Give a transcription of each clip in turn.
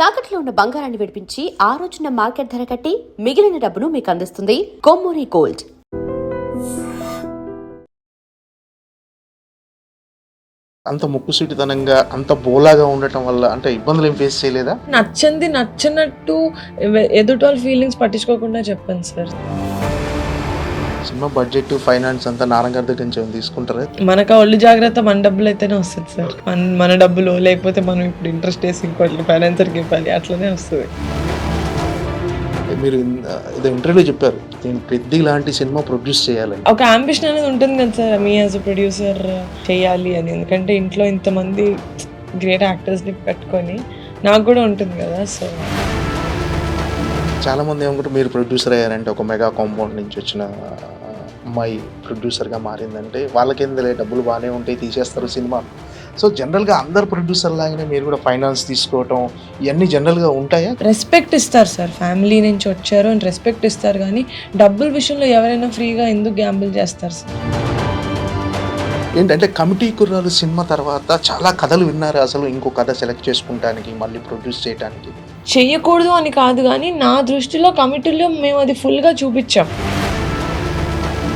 తాకట్లో ఉన్న బంగారాన్ని విడిపించి ఆ రోజున మార్కెట్ ధర కట్టి మిగిలిన డబ్బును మీకు అందిస్తుంది కొమ్మూరి గోల్డ్. అంత ముక్కుసూటితనంగా అంత బోలాగా ఉండటం వల్ల అంటే ఇబ్బందులు ఏం ఫేస్ చేయలేదా? నచ్చంది నచ్చనట్టు ఎదుటి వాళ్ళ ఫీలింగ్స్ పట్టించుకోకుండా చెప్పాను సార్. సినిమా బడ్జెట్ ఫైనాన్స్ అంతా నాన్నగారి దగ్గర నుంచి ఏమైనా తీసుకుంటారా? మనకు ఒళ్ళు జాగ్రత్త మన డబ్బులు అయితేనే వస్తుంది సార్. మన డబ్బులు లేకపోతే మనం ఇప్పుడు ఇంట్రెస్ట్ వేసి ఇంకోటి ఫైనాన్సర్కి ఇవ్వాలి, అట్లనే వస్తుంది. మీరు ఏదో ఇంటర్వ్యూలో చెప్పారు నేను పెద్ద లాంటి సినిమా ప్రొడ్యూస్ చేయాలని. ఒక అంబిషన్ అనేది ఉంటుంది కదా sir, me as a producer చేయాలి అని. ఎందుకంటే ఇంట్లో ఇంతమంది గ్రేట్ యాక్టర్స్ని పెట్టుకొని నాకు కూడా ఉంటుంది కదా. సో చాలామంది ఏమనుకుంటే మీరు ప్రొడ్యూసర్ అయ్యారంటే ఒక మెగా కాంపౌండ్ నుంచి వచ్చిన అమ్మాయి ప్రొడ్యూసర్గా మారిందంటే వాళ్ళకేందులే డబ్బులు బాగానే ఉంటాయి తీసేస్తారు సినిమా. సో జనరల్గా అందరు ప్రొడ్యూసర్ లాగానే మీరు కూడా ఫైనాన్స్ తీసుకోవటం ఇవన్నీ జనరల్గా ఉంటాయా? రెస్పెక్ట్ ఇస్తారు సార్, ఫ్యామిలీ నుంచి వచ్చారు అని రెస్పెక్ట్ ఇస్తారు. కానీ డబ్బుల విషయంలో ఎవరైనా ఫ్రీగా ఎందుకు గ్యాంబుల్ చేస్తారు సార్? ఏంటంటే కమిటీ కుర్రాలు సినిమా తర్వాత చాలా కథలు విన్నారు, అసలు ఇంకో కథ సెలెక్ట్ చేసుకుంటానికి మళ్ళీ ప్రొడ్యూస్ చేయడానికి. చెయ్యకూడదు అని కాదు, కానీ నా దృష్టిలో కమిటీలో మేము అది ఫుల్గా చూపించాం.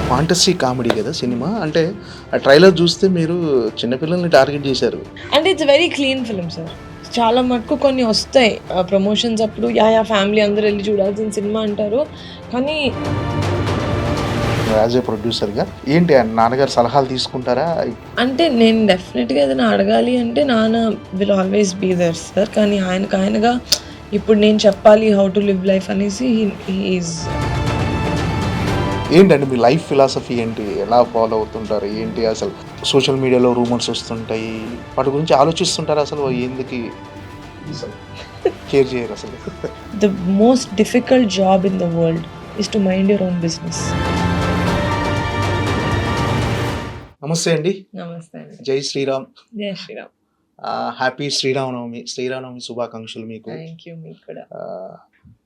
ఫాంటసీ కామెడీ కదా సినిమా, అంటే ఆ ట్రైలర్ చూస్తే మీరు చిన్నపిల్లల్ని టార్గెట్ చేశారు. అంటే it's very clean film sir. చాలా మటుకు కొన్ని వస్తాయి ప్రమోషన్స్ అప్పుడు, యా ఫ్యామిలీ అందరూ వెళ్ళి చూడాల్సిన సినిమా అంటారు. కానీ యాజ్ ఏ ప్రొడ్యూసర్గా ఏంటి నాన్నగారు సలహాలు తీసుకుంటారా? అంటే నేను డెఫినెట్గా ఏదైనా అడగాలి అంటే నాన్న will always be there sir. కానీ ఆయనగా ఇప్పుడు నేను చెప్పాలి హౌ టు లివ్ లైఫ్ అనేసి ఈజ్. ఏంటంటే మీ లైఫ్ ఫిలాసఫీ ఏంటి, ఎలా ఫాలో అవుతుంటారు ఏంటి? అసలు సోషల్ మీడియాలో రూమర్స్ వస్తుంటాయి, వాటి గురించి ఆలోచిస్తుంటారు, అసలు ఎందుకు కేర్ చేయరు అసలు? The most difficult job in the world is to mind your own business. నమస్తే అండి. నమస్తే. జై శ్రీరామ్. జై శ్రీరామ్. హ్యాపీ శ్రీరామనవమి శుభాకాంక్షలు మీకు. Thank you. మీకు కూడా.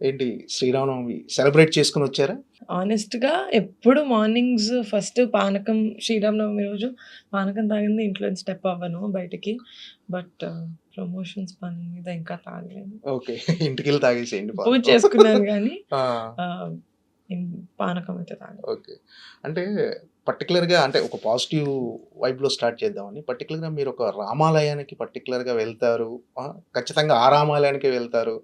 ఏంటి శ్రీరామనవమి సెలబ్రేట్ చేసుకుని వచ్చారా? ఆనెస్ట్గా ఎప్పుడు మార్నింగ్స్ ఫస్ట్ పానకం, శ్రీరామనవమి రోజు పానకం తాగింది, ఇంట్లో స్టెప్ అవ్వను బయటికి. బట్ ప్రమోషన్స్ పని మీద ఇంకా తాగలేదు. ఓకే, ఇంటికి వెళ్ళి తాగేసేయండి. పూజ చేసుకున్నాను కానీ పానకం అయితే తాగలేదు. ఓకే, అంటే పర్టికులర్గా అంటే ఒక పాజిటివ్ వైబ్లో స్టార్ట్ చేద్దామని పర్టికులర్గా మీరు ఒక రామాలయానికి పర్టికులర్గా వెళ్తారు, ఖచ్చితంగా ఆ రామాలయానికి వెళ్తారు.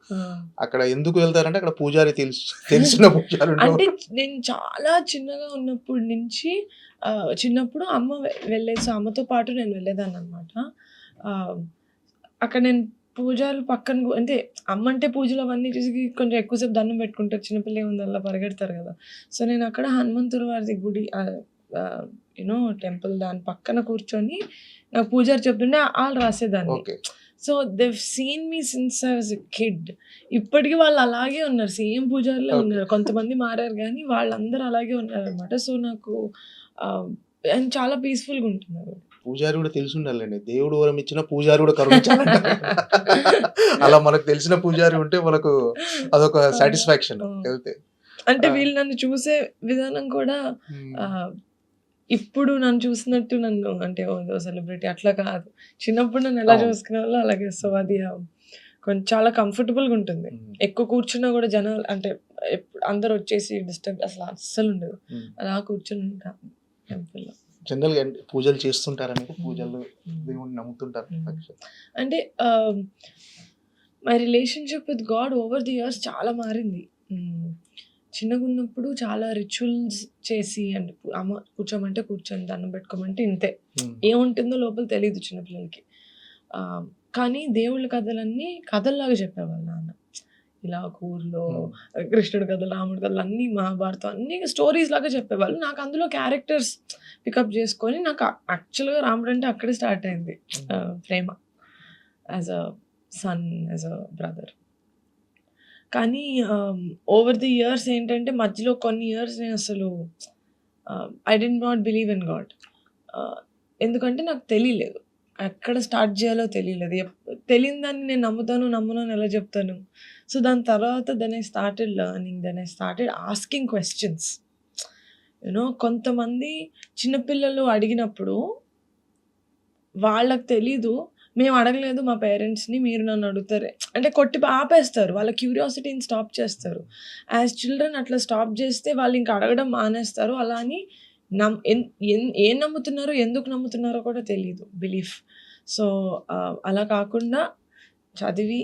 అక్కడ ఎందుకు వెళ్తారంటే అక్కడ పూజారి తెలిసిన పూజారి. అంటే నేను చాలా చిన్నగా ఉన్నప్పటి నుంచి చిన్నప్పుడు అమ్మ వెళ్ళేసి అమ్మతో పాటు నేను వెళ్ళేదాన్ని అనమాట. అక్కడ నేను పూజలు పక్కన అంటే అమ్మ అంటే పూజలు అవన్నీ చూసి కొంచెం ఎక్కువసేపు దండం పెట్టుకుంటారు, చిన్నపిల్ల ఉంది అలా పరిగెడతారు కదా. సో నేను అక్కడ హనుమంతుల వారి గుడి యూనో టెంపుల్ దాని పక్కన కూర్చొని నాకు పూజారి చెప్తుంటే వాళ్ళు రాసేదాన్ని. So they seen me since I was a kid. ఇప్పటికీ వాళ్ళు అలాగే ఉన్నారు, సేమ్ పూజారిలో ఉన్నారు. కొంతమంది మారారు కానీ వాళ్ళందరూ అలాగే ఉన్నారు అనమాట. సో నాకు చాలా పీస్ఫుల్గా ఉంటుంది. పూజారి కూడా తెలిసి ఉండాలండి, దేవుడు వరం ఇచ్చిన పూజారి కూడా కరుణించాలి. అలా మనకు తెలిసిన పూజారి ఉంటే మనకు అదొక సాటిస్ఫాక్షన్ వెళ్తే. అంటే వీళ్ళు నన్ను చూసే విధానం కూడా ఇప్పుడు నన్ను చూసినట్టు నన్ను అంటే సెలబ్రిటీ అట్లా కాదు, చిన్నప్పుడు నన్ను ఎలా చూసుకునే వాళ్ళు అలాగే. సో అది కొంచెం చాలా కంఫర్టబుల్గా ఉంటుంది. ఎక్కువ కూర్చున్నా కూడా జనాలు అంటే అందరు వచ్చేసి డిస్టర్బ్ అస్సలు ఉండదు. అలా కూర్చుని ఉంటాను టెంపుల్లో. జనరల్గా పూజలు చేస్తుంటారని, పూజలు దేవుడిని నమ్ముతుంటారు అంటే my relationship with God over the years చాలా మారింది. చిన్నగా ఉన్నప్పుడు చాలా రిచువల్స్ చేసి అంటే అమ్మ కూర్చోమంటే కూర్చొని దండం పెట్టుకోమంటే ఇంతే, ఏముంటుందో లోపల తెలియదు చిన్నపిల్లలకి. కానీ దేవుళ్ళ కథలన్నీ కథల్లాగా చెప్పేవాళ్ళు నాన్న. ఇలా ఒక ఊర్లో కృష్ణుడి కథలు, రాముడి కథలు అన్నీ, మహాభారతం అన్నీ స్టోరీస్ లాగా చెప్పేవాళ్ళు. నాకు అందులో క్యారెక్టర్స్ పికప్ చేసుకొని నాకు యాక్చువల్గా రాముడు అంటే అక్కడే స్టార్ట్ అయింది ప్రేమ, as a son, as a brother. కానీ ఓవర్ ది ఇయర్స్ ఏంటంటే మధ్యలో కొన్ని ఇయర్స్ నేను అసలు I did not believe in God. ఎందుకంటే నాకు తెలియలేదు, ఎక్కడ స్టార్ట్ చేయాలో తెలియలేదు. తెలియని దాన్ని నేను నమ్మును అని ఎలా చెప్తాను. సో దాని తర్వాత then I started learning, then I started asking questions. You know కొంతమంది చిన్నపిల్లలు అడిగినప్పుడు వాళ్ళకి తెలీదు మేము అడగలేదు మా పేరెంట్స్‌ని, మీరు నన్ను అడుగుతారే అంటే కొట్టి ఆపేస్తారు. వాళ్ళ క్యూరియాసిటీని స్టాప్ చేస్తారు. యాస్ చిల్డ్రన్ అట్లా స్టాప్ చేస్తే వాళ్ళు ఇంక అడగడం మానేస్తారు. అలా అని నమ్ ఎన్ ఎన్ ఏం నమ్ముతున్నారో, ఎందుకు నమ్ముతున్నారో కూడా తెలీదు బిలీఫ్. సో, అలా కాకుండా చదివి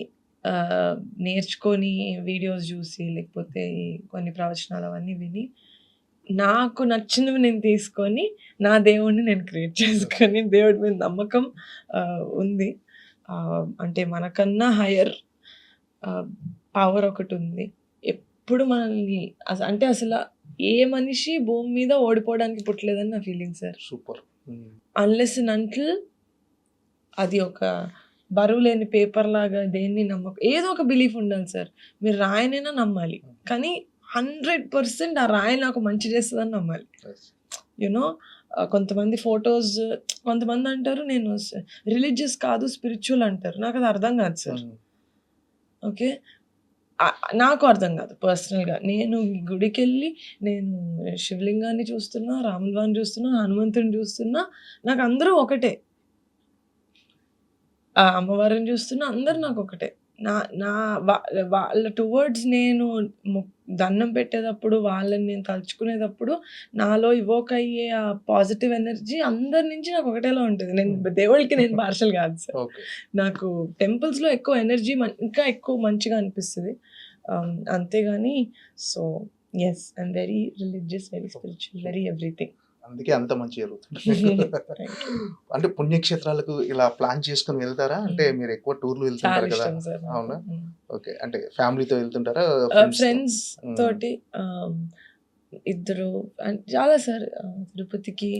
నేర్చుకొని వీడియోస్ చూసి లేకపోతే ఈ కొన్ని ప్రవచనాలు అవన్నీ విని నాకు నచ్చినవి నేను తీసుకొని నా దేవుడిని నేను క్రియేట్ చేసుకొని దేవుడి మీద నమ్మకం ఉంది. అంటే మనకన్నా హయ్యర్ పవర్ ఒకటి ఉంది. ఎప్పుడు మనల్ని అంటే అసలు ఏ మనిషి భూమి మీద ఓడిపోవడానికి పుట్టలేదని నా feeling sir. Super. Unless and until అది ఒక బరువు లేని పేపర్ లాగా దేన్ని నమ్మకం ఏదో ఒక బిలీఫ్ ఉండాలి సార్. మీరు రాయనైనా నమ్మాలి, కానీ 100% ఆ రాయి నాకు మంచి చేస్తుందని నమ్మాలి. యూనో కొంతమంది ఫొటోస్, కొంతమంది అంటారు నేను రిలీజియస్ కాదు స్పిరిచువల్ అంటారు. నాకు అది అర్థం కాదు సార్. ఓకే, నాకు అర్థం కాదు పర్సనల్గా. నేను గుడికి వెళ్ళి నేను శివలింగాన్ని చూస్తున్నా, రాములవారిని చూస్తున్నా, హనుమంతుని చూస్తున్నా, నాకు అందరూ ఒకటే. అమ్మవారిని చూస్తున్నా, అందరు నాకు ఒకటే. నా నా వాళ్ళ టువర్డ్స్ నేను దండం పెట్టేటప్పుడు, వాళ్ళని నేను తలుచుకునేటప్పుడు నాలో ఇవోక్ అయ్యే ఆ పాజిటివ్ ఎనర్జీ అందరి నుంచి నాకు ఒకటేలా ఉంటుంది. నేను దేవుడికి నేను పార్షల్ కాదు సార్. నాకు టెంపుల్స్లో ఎక్కువ ఎనర్జీ ఇంకా ఎక్కువ మంచిగా అనిపిస్తుంది. అంతేగాని so yes, I'm very religious, very spiritual, very everything. అందుకే అంత మంచి జరుగుతుంది. అంటే పుణ్యక్షేత్రాలకు ఇలా ప్లాన్ చేసుకుని వెళ్తారా? అంటే మీరు ఎక్కువ టూర్లు వెళ్తుంటారు కదా? అవునా? ఓకే, అంటే ఫ్యామిలీతో వెళ్తుంటారా? ఫ్రెండ్స్ తోటి ఇద్దరు చాలా సార్. తిరుపతికి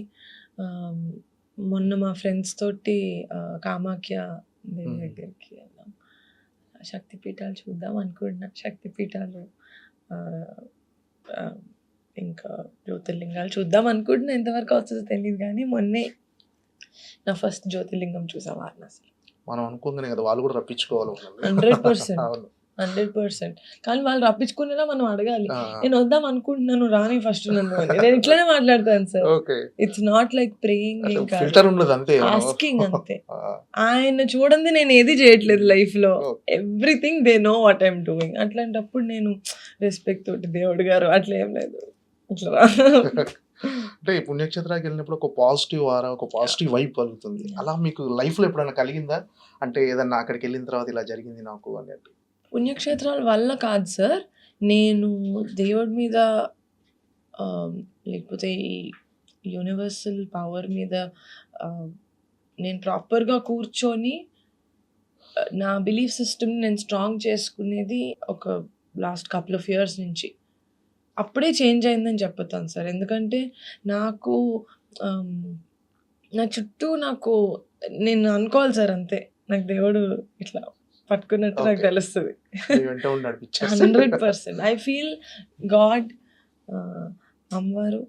మొన్న మా ఫ్రెండ్స్ తోటి కామాఖ్య దేవి దగ్గరికి వెళ్ళాం. శక్తిపీఠాలు చూద్దాం అనుకుంటున్నా. శక్తిపీఠాలు ఇంకా జ్యోతిర్లింగాలు చూద్దాం అనుకుంటున్నా. ఎంతవరకు వస్తుందో తెలియదు, కానీ మొన్నే నా ఫస్ట్ జ్యోతిర్లింగం చూసాం వారణాసి. మనం అనుకుంది కదా వాళ్ళు కూడా రప్పించుకోవాలి. 100%. కానీ వాళ్ళు రప్పించుకునేలా మనం అడగాలి. నేను వద్దాం అనుకుంటున్నాను, రాని ఫస్ట్ నన్ను అని. నేను ఇట్లనే మాట్లాడతాను sir. It's not like praying, ఇంకా ఆస్కింగ్ అంతే. ఆయన చూడండి నేను ఏది చేయట్లేదు లైఫ్ లో. Everything they know what I'm doing. అట్లాంటప్పుడు నేను రెస్పెక్ట్ తోటి దేవుడు గారు అట్లా ఏం లేదు ఇట్లా. అంటే ఈ పుణ్యక్షేత్రానికి వెళ్ళినప్పుడు ఒక పాజిటివ్ ఆరా, ఒక పాజిటివ్ వైబ్ కలుగుతుంది. అలా మీకు లైఫ్ లో ఎప్పుడైనా కలిగిందా? అంటే ఏదన్నా అక్కడికి వెళ్ళిన తర్వాత ఇలా జరిగింది నాకు అన్నట్టు. పుణ్యక్షేత్రాల వల్ల కాదు సార్, నేను దేవుడి మీద లేకపోతే ఈ యూనివర్సల్ పవర్ మీద నేను ప్రాపర్గా కూర్చొని నా బిలీఫ్ సిస్టమ్ని నేను స్ట్రాంగ్ చేసుకునేది ఒక లాస్ట్ కపుల్ ఆఫ్ ఇయర్స్ నుంచి. అప్పుడే చేంజ్ అయిందని చెప్తాను సార్. ఎందుకంటే నాకు నా చుట్టూ నేను అనుకోవాలి సార్ అంతే, నాకు దేవుడు ఇట్లా పట్టుకున్నట్టు నాకు తెలుస్తుంది. 100%. ఐ ఫీల్ గాడ్, అమ్మవారు,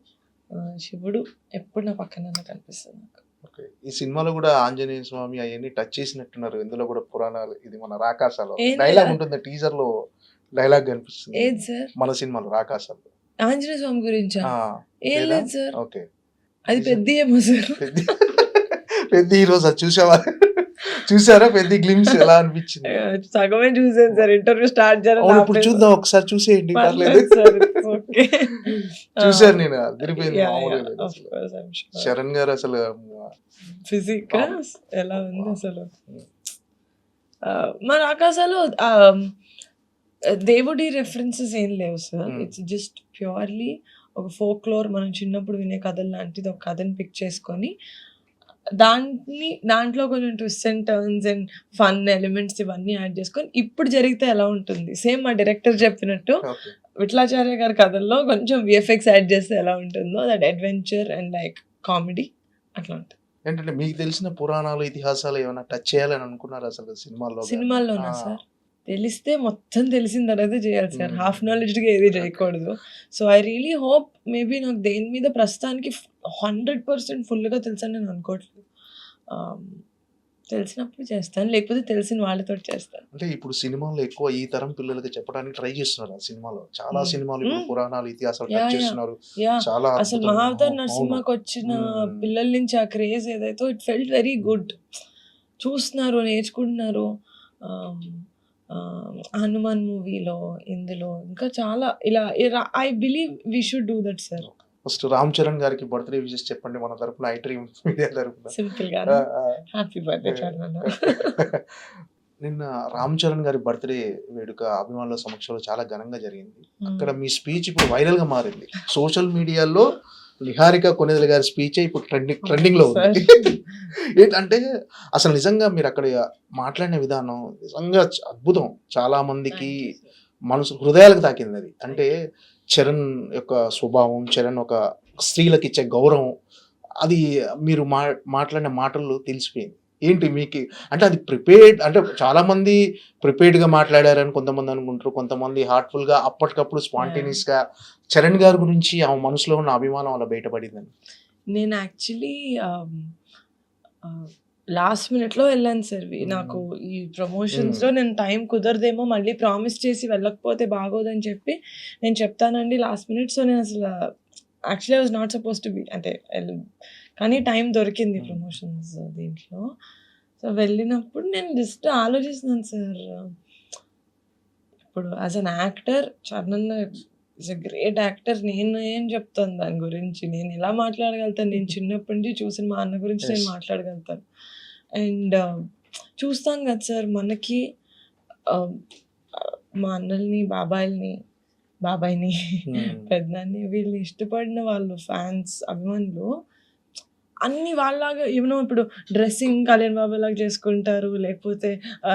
శివుడు ఎప్పుడు నా పక్కన కనిపిస్తుంది నాకు. ఈ సినిమాలో కూడా ఆంజనేయ స్వామి అవన్నీ టచ్ చేసినట్టున్నారు. ఇందులో కూడా పురాణాలు, ఇది మన రాకాసాలో డైలాగ్ ఉంటుంది, టీజర్ లో డైలాగ్ కనిపిస్తుంది. ఏది సార్? మన సినిమాలో రాకాసాలో ఆంజనేయ స్వామి గురించా? ఏం లేదు సార్. ఓకే, అది పెద్ద ఏమో సార్. పెద్ద ఈరోజు అది చూసారా? పెద్ద గ్లిమ్స్ ఎలా అనిపించింది? సగమే చూసాను సార్. ఇంటర్వ్యూ స్టార్ట్ చేయాలి, ఇప్పుడు చూద్దాం ఒకసారి, చూసేయండి. చూసాను నేను, అదిరిపోయింది. శరణ్ గారు అసలు ఫిజిక్ ఎలా ఉంది అసలు. మన ఆకాశాలు దేవుడి రెఫరెన్సెస్ ఏం లేవు సార్. ఇట్స్ జస్ట్ ప్యూర్లీ ఒక ఫోక్లోర్, మనం చిన్నప్పుడు వినే కథలు లాంటిది ఒక కథని పిక్ చేసుకొని దాంట్లో కొంచెం twist and turns and fun elements ఇవన్నీ యాడ్ చేసుకొని ఇప్పుడు జరిగితే ఎలా ఉంటుంది, సేమ్ మా డైరెక్టర్ చెప్పినట్టు విఠలాచార్య గారి కథల్లో కొంచెం విఎఫ్ఎక్స్ యాడ్ చేస్తే ఎలా ఉంటుందో, that adventure and like comedy అట్లా ఉంటుంది. ఏంటంటే మీకు తెలిసిన పురాణాలు, ఇతిహాసాలు ఏమైనా టచ్ చేయాలని అనుకున్నారు అసలు సినిమాల్లోనా సార్? తెలిస్తే మొత్తం తెలిసిన తర్వాత చేయాలి సార్. హాఫ్ నాలెడ్జ్గా ఏది చేయకూడదు. So I really hope, maybe నాకు దేని మీద ప్రస్తుతానికి 100% ఫుల్గా తెలుసని నేను అనుకోవట్లేదు. తెలిసినప్పుడు చేస్తాను, లేకపోతే తెలిసిన వాళ్ళతో చేస్తాను. అంటే ఇప్పుడు సినిమాలో ఎక్కువ ఈ తరం పిల్లలకి చెప్పడానికి ట్రై చేస్తున్నారు. ఆ సినిమాలో చాలా సినిమాలు ఇప్పుడు పురాణాలు, ఇతిహాసాలు టచ్ చేస్తున్నారు. చాలా అసలు మహావతార్ నరసింహకి వచ్చిన పిల్లల నుంచి ఆ క్రేజ్ ఏదైతే, ఇట్ ఫెల్ట్ వెరీ గుడ్. చూస్తున్నారు, నేర్చుకుంటున్నారు. హనుమాన్ మూవీలో, ఇందులో ఇంకా చాలా ఇలా I believe we should do that sir. First Ram Charan గారికి బర్త్డే విషెస్ చెప్పండి మన తరపున, ఐ డ్రీమ్ మీడియా తరపున. సింపుల్ గా హ్యాపీ బర్త్డే చరణ్. నిన్న రామ్ చరణ్ గారి బర్త్డే వేడుక అభిమానుల సమక్షంలో చాలా ఘనంగా జరిగింది. అక్కడ మీ స్పీచ్ ఇప్పుడు వైరల్ గా మారింది. సోషల్ మీడియాలో నిహారిక కొణిదెల గారి స్పీచ్ ఇప్పుడు ట్రెండింగ్ లో ఉంది. ఏంటంటే అసలు నిజంగా మీరు అక్కడ మాట్లాడిన విధానం నిజంగా అద్భుతం. చాలా మందికి మనసు హృదయాలకు తాకింది అది. అంటే చరణ్ యొక్క స్వభావం, చరణ్ ఒక స్త్రీలకు ఇచ్చే గౌరవం, అది మీరు మాట్లాడిన మాటల్లో తెలిసిపోయింది. ఏంటి మీకు అంటే అది ప్రిపేర్డ్, అంటే చాలా మంది ప్రిపేర్డ్ గా మాట్లాడారని కొంతమంది అనుకుంటారు, కొంతమంది హార్ట్ఫుల్ గా అప్పటికప్పుడు స్పాంటేనియస్ గా. చరణ్ గారి గురించి ఆ మనసులో ఉన్న అభిమానం అలా బయటపడిందని. నేను యాక్చువల్లీ లాస్ట్ మినిట్లో వెళ్ళాను సార్. నాకు ఈ ప్రమోషన్స్లో నేను టైం కుదరదేమో, మళ్ళీ ప్రామిస్ చేసి వెళ్ళకపోతే బాగోదని చెప్పి నేను చెప్తానండి లాస్ట్ మినిట్. సో నేను అసలు actually I was not suppose to be, అంటే కానీ టైం దొరికింది ప్రమోషన్స్ దీంట్లో. సో వెళ్ళినప్పుడు నేను జస్ట్ ఆలోచిస్తున్నాను సార్, ఇప్పుడు as an actor Charan is a great actor. నేను ఏం చెప్తాను దాని గురించి, నేను ఎలా మాట్లాడగలుగుతాను? నేను చిన్నప్పటి నుంచి చూసిన మా అన్న గురించి నేను మాట్లాడగలుగుతాను. అండ్ చూస్తాం కదా సార్, మనకి మా అన్నల్ని, బాబాయిని పెద్దనాన్ని, వీళ్ళని ఇష్టపడిన వాళ్ళు ఫ్యాన్స్, అభిమానులు అన్ని వాళ్ళలాగా ఏమో ఇప్పుడు డ్రెస్సింగ్ కళ్యాణ్ బాబు లాగా చేసుకుంటారు, లేకపోతే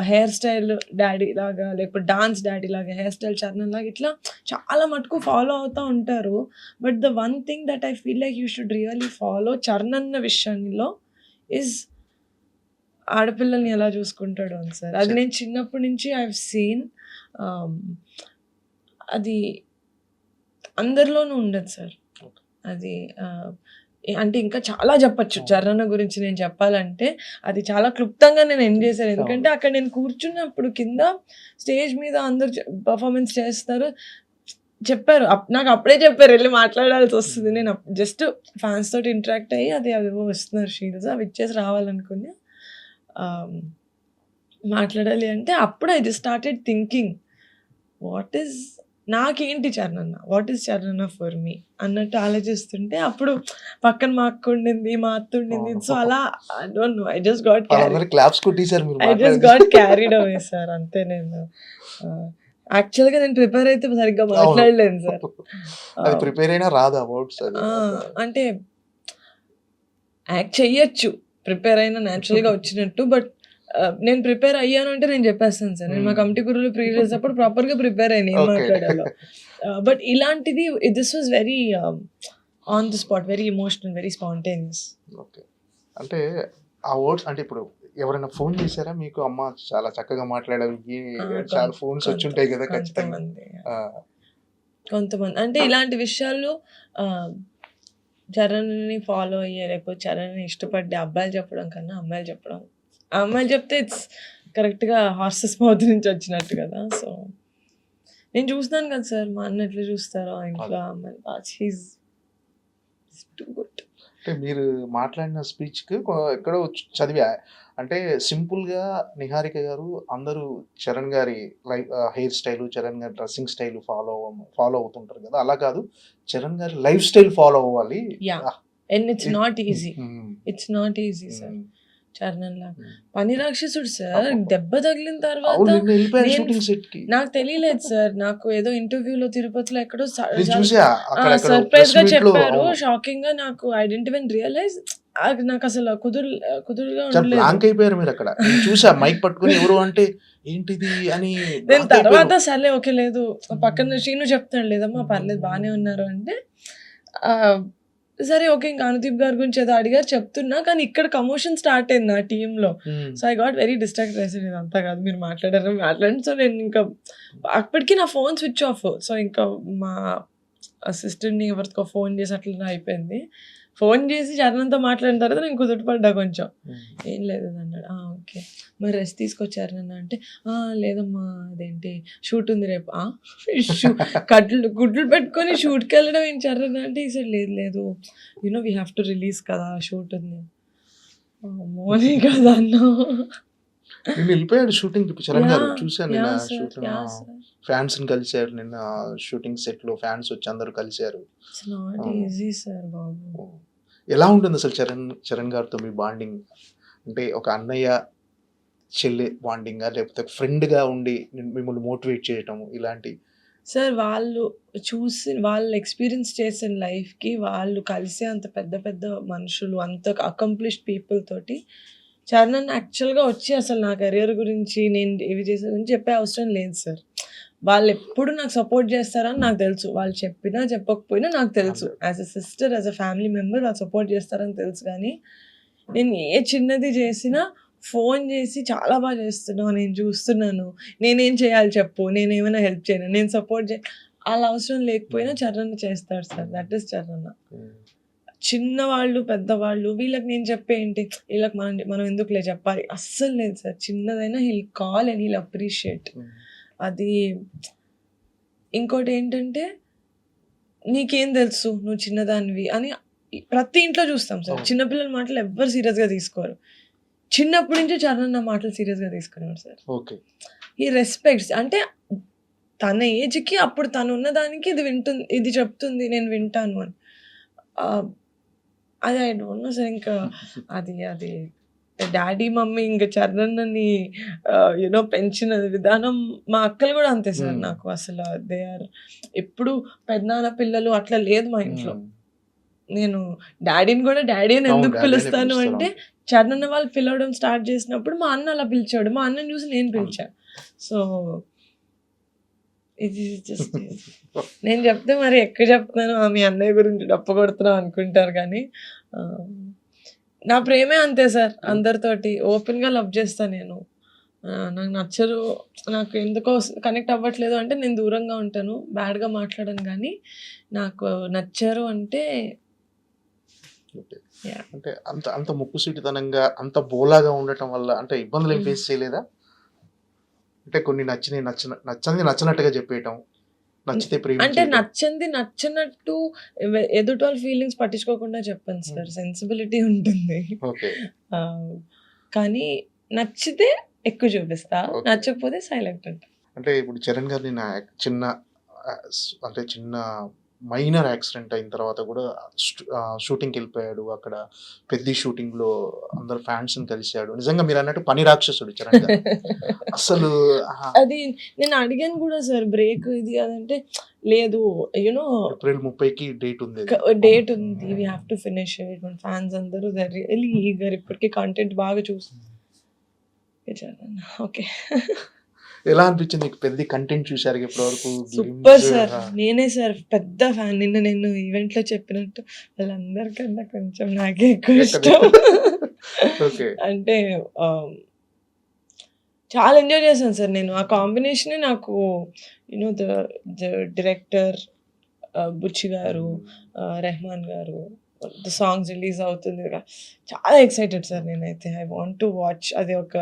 హెయిర్ స్టైల్ డాడీ లాగా, లేకపోతే డాన్స్ డాడీ లాగా, హెయిర్ స్టైల్ చరణ్ లాగా, ఇట్లా చాలా మటుకు ఫాలో అవుతూ ఉంటారు. But the one thing that I feel like you should really follow Charan అన్న విషయంలో ఇస్ ఆడపిల్లల్ని ఎలా చూసుకుంటాడు అని సార్. అది నేను చిన్నప్పటి నుంచి ఐ హావ్ సీన్. అది అందరిలోనూ ఉండదు సార్. అది అంటే ఇంకా చాలా చెప్పచ్చు చరణ్ గురించి నేను చెప్పాలంటే. అది చాలా క్లుప్తంగా నేను ఎండ్ చేశాను, ఎందుకంటే అక్కడ నేను కూర్చున్నప్పుడు కింద స్టేజ్ మీద అందరు పర్ఫార్మెన్స్ చేస్తారు, చెప్పారు నాకు అప్పుడే చెప్పారు వెళ్ళి మాట్లాడాల్సి వస్తుంది. నేను జస్ట్ ఫ్యాన్స్ తోటి ఇంటరాక్ట్ అయ్యి అది వస్తున్నారు షీల్డ్స్, అవి ఇచ్చేసి రావాలనుకుని మాట్లాడాలి అంటే అప్పుడు I just started thinking what is, నాకేంటి చరణ్ అన్న, వాట్ ఈస్ చరణ్ అన్న ఫర్ మీ అన్నట్టు ఆలోచిస్తుంటే అప్పుడు పక్కన మా అక్క ఉండింది, మా అత్త ఉండింది. సో అలా I don't know, I just got carried away sir. అంతే. నేను యాక్చువల్గా నేను ప్రిపేర్ అయితే సరిగ్గా మాట్లాడలేను సార్. ప్రిపేర్ అయినా రాదా అంటే యాక్ట్ చెయ్యొచ్చు, ప్రిపేర్ అయినా న్యాచురల్గా వచ్చినట్టు. బట్ నేను ప్రిపేర్ అయ్యాను అంటే నేను చెప్పేస్తాను సార్. నేను మా కమిటీ గురువులు ప్రీ చేసేటప్పుడు ప్రాపర్గా ప్రిపేర్ అయ్యాను ఏం మాట్లాడాలో. బట్ ఇలాంటిది this was very on the spot, very emotional, very spontaneous. Okay. అంటే ఆ వర్డ్స్ అంటే ఇప్పుడు ఎవరైనా ఫోన్ చేశారా మీకు, అమ్మ చాలా చక్కగా మాట్లాడావు, చాలా ఫోన్స్ వచ్చి ఉంటాయి కదా ఖచ్చితంగా. కొంతమంది అంటే ఇలాంటి విషయాల్లో చరణ్ని ఫాలో అయ్యే, లేకపోతే చరణ్ని ఇష్టపడ్డే అబ్బాయిలు చెప్పడం కన్నా అమ్మాయిలు చెప్పడం, అమ్మాయిలు చెప్తే ఇట్స్ కరెక్ట్గా హార్సెస్ మౌత్ నుంచి వచ్చినట్టు కదా. సో నేను చూస్తున్నాను కదా సార్, మా అన్న ఎట్లా చూస్తారో ఇంట్లో అమ్మాయిలు. Too good. అంటే మీరు మాట్లాడిన స్పీచ్కి ఎక్కడో చదివా, అంటే సింపుల్గా నిహారిక గారు అందరూ చరణ్ గారి హెయిర్ స్టైలు, చరణ్ గారి డ్రెస్సింగ్ స్టైల్ ఫాలో అవుతుంటారు కదా, అలా కాదు చరణ్ గారి లైఫ్ స్టైల్ ఫాలో అవ్వాలి. And it's not easy sir. Charan లాగా పని రాక్షసుడు సార్. దెబ్బ తగిలిన తర్వాత నాకు తెలియలేదు సార్. నాకు ఏదో ఇంటర్వ్యూలో తిరుపతిలో ఎక్కడో సర్ప్రైజ్ గా చెప్పారు, షాకింగ్ గా. నాకు ఐ డోంట్ ఈవెన్ రియలైజ్, నాకు అసలు కుదురుగా చూసా మైక్ పట్టుకుని ఎవరు అంటే ఏంటిది అని. నేను తర్వాత సర్లే ఓకే లేదు, పక్కన శ్రీను చెప్తాడు లేదమ్మా పర్లేదు బాగానే ఉన్నారు అంటే సరే ఓకే. ఇంకా అనుదీప్ గారి గురించి ఏదో అడిగారు చెప్తున్నా, కానీ ఇక్కడ కమోషన్ స్టార్ట్ అయింది నా టీంలో. So I got very distract అయ్యాను. ఇదంతా కాదు మీరు మాట్లాడండి. సో నేను ఇంకా అప్పటికి నా ఫోన్ స్విచ్ ఆఫ్. సో ఇంకా మా అసిస్టెంట్ని ఎవరికో ఫోన్ చేసి అట్లా అయిపోయింది. ఫోన్ చేసి చరణ్తో మాట్లాడిన తర్వాత నేను కుదుటపడ్డా కొంచెం. ఏం లేదు అన్నాడు. ఓకే మరి రెస్ట్ తీసుకొచ్చారు నన్ను అంటే, లేదమ్మా అదేంటి షూట్ ఉంది రేపు. గుడ్లు పెట్టుకొని షూట్కి వెళ్ళడం ఏం చరణ్ అంటే, ఈ సార్ లేదు you know we have to release కదా, షూట్ ఉంది. అమ్మో! నీ కదా అన్నావు. నిన్న వెళ్ళిపోయాడు షూటింగ్ చరణ్ గారు, యాహ్! చూశాను నిన్న yeah! Sir. Shooting. Yeah! Sir. Fans ని కలిశారు నిన్న, షూటింగ్ సెట్ లో ఫ్యాన్స్ వచ్చి అందరూ కలిశారు. ఇట్స్ నాట్ ఆ, ఈజీ సార్ బాబు. ఎలా ఉంటుంది అసలు చరణ్ గారితో మీ బాండింగ్? అంటే ఒక అన్నయ్య చెల్లి బాండింగా, లేకపోతే ఫ్రెండ్ గా ఉండి మిమ్మల్ని మోటివేట్ చేయటం ఇలాంటి? సార్ వాళ్ళు వాళ్ళు ఎక్స్‌పీరియన్స్ చేసిన లైఫ్‌కి వాళ్ళు కలిసే అంత పెద్ద పెద్ద మనుషులు, అంత అకంప్లిష్డ్ పీపుల్ తోటి చరణ్ అన్న యాక్చువల్‌గా వచ్చి అసలు నా కెరియర్ గురించి, నేను ఇవి చేసే గురించి చెప్పే అవసరం లేదు సార్. వాళ్ళెప్పుడు నాకు సపోర్ట్ చేస్తారని నాకు తెలుసు. వాళ్ళు చెప్పినా చెప్పకపోయినా నాకు తెలుసు. As a sister, as a family member వాళ్ళు సపోర్ట్ చేస్తారని తెలుసు గానీ, నేను ఏ చిన్నది చేసినా ఫోన్ చేసి చాలా బాగా చేస్తున్నావు, నేను చూస్తున్నాను, నేనేం చేయాలి చెప్పు, నేనేమైనా హెల్ప్ చేయనా, నేను సపోర్ట్ ఆళ్ళ అవసరం లేకపోయినా చరణ్ చేస్తాడు సార్. That is Charan. చిన్నవాళ్ళు, పెద్దవాళ్ళు వీళ్ళకి నేను చెప్పేంటి, వీళ్ళకి మనం ఎందుకులే చెప్పాలి, అస్సలు లేదు సార్. చిన్నదైనా he'll call and he'll appreciate. అది ఇంకోటేంటంటే, నీకేం తెలుసు నువ్వు చిన్నదానివి అని ప్రతి ఇంట్లో చూస్తాం సార్. అవును. చిన్న పిల్లల మాటలు ఎవ్వరు సీరియస్‌గా తీసుకోరు. చిన్నప్పటి నుంచే చరణ్ నా మాటలు సీరియస్‌గా తీసుకునేవాడు సార్. ఓకే. ఈ రెస్పెక్ట్స్ అంటే తన ఏజ్‌కి అప్పుడు తనున్న దానికి ఇది చెప్తుంది, నేను వింటాను అని. అది ఐ డోంట్ నో సార్. ఇంకా అది అది డాడీ, మమ్మీ ఇంక చరణ్‌ని పెంచిన విధానం మా అక్కలు గూడా అంతే సార్. నాకు అసలు దే ఆర్ ఎప్పుడు పెదనాన్న పిల్లలు అట్లా లేదు మా ఇంట్లో. నేను డాడీని గూడా డాడీ అని అవును, ఎందుకు డాడీ అనే పిలుస్తాను పిలుస్తారు. అంటే, చరణ్ అన్న వాళ్ళు పిలవడం స్టార్ట్ చేసినప్పుడు మా అన్న అలా పిలిచాడు. మా అన్నని చూసి నేను పిలిచా. సో, ఇది జస్ట్ నేను చెప్తే మరి ఎక్కువ చెప్తున్నాను, మీ అన్నయ్య గురించి డప్పు కొడుతున్నావు అనుకుంటారు కానీ, నా ప్రేమే అంతే సార్. అందరితోటి ఓపెన్‌గా లవ్ చేస్తా నేను. నాకు నచ్చరు, నాకు ఎందుకో కనెక్ట్ అవ్వట్లేదు అంటే నేను దూరంగా ఉంటాను. బ్యాడ్‌గా మాట్లాడను గానీ, నాకు నచ్చరు అంటే ఓకే. యాహ్! అంటే అంత అంత ముక్కుసూటితనంగా, అంత బోలాగా ఉండటం వల్ల అంటే ఇబ్బందులు ఏం ఫేస్ చేయలేదా? అంటే కొన్ని నచ్చినవి నచ్చనిది నచ్చనట్టుగా చెప్పేయటం, నచ్చితే అంటే ప్రేమించేయటం. నచ్చంది నచ్చనట్టు ఎదుటి వాళ్ళ ఫీలింగ్స్ పట్టించుకోకుండా చెప్పను సార్. సెన్సిబిలిటీ ఉంటుంది. ఓకే. కానీ నచ్చితే ఎక్కువ చూపిస్తా. ఓకే. నచ్చకపోతే సైలెంట్ ఉంటా. అంటే ఇప్పుడు చరణ్ గారిని చిన్న అంటే చిన్న మైనర్ యాక్సిడెంట్ అయిన తర్వాత కూడా షూటింగ్కి వెళ్ళిపోయాడు. అక్కడ పెద్ద షూటింగ్లో అందరు ఫ్యాన్స్ని కలిశాడు. నిజంగా మీరు అన్నట్టు పని రాక్షసుడు చరణ్ గారు. అసలు అది నేను అడిగాను కూడా సార్, బ్రేక్ ఇది అదంటే లేదు, ఏప్రిల్ 30కి డేట్ ఉంది. డేట్ ఉంది, we have to finish it. మన ఫ్యాన్స్ అందరూ దే ఆర్ రియల్లీ ఈగర్. ఇప్పటికే కంటెంట్ బాగా ఓకే. ఎలా అనిపించింది మీకు? పెద్ద కంటెంట్ చూశారు ఇప్పటి వరకు? Super sir. నేనే సార్ పెద్ద ఫ్యాన్. నేను ఈవెంట్‌లో చెప్పినట్టు వాళ్ళందరికన్నా కొంచెం నాకే ఎక్కువ ఇష్టం. ఓకే. అంటే చాలా ఎంజాయ్ చేశాను సార్ నేను. ఆ కాంబినేషనే నాకు ద డైరెక్టర్ బుచ్చి గారు, రెహమాన్ గారు, ద సాంగ్స్ రిలీజ్ అవుతుంది కదా, చాలా ఎక్సైటెడ్ సార్ నేనైతే. I want to watch. అది ఒక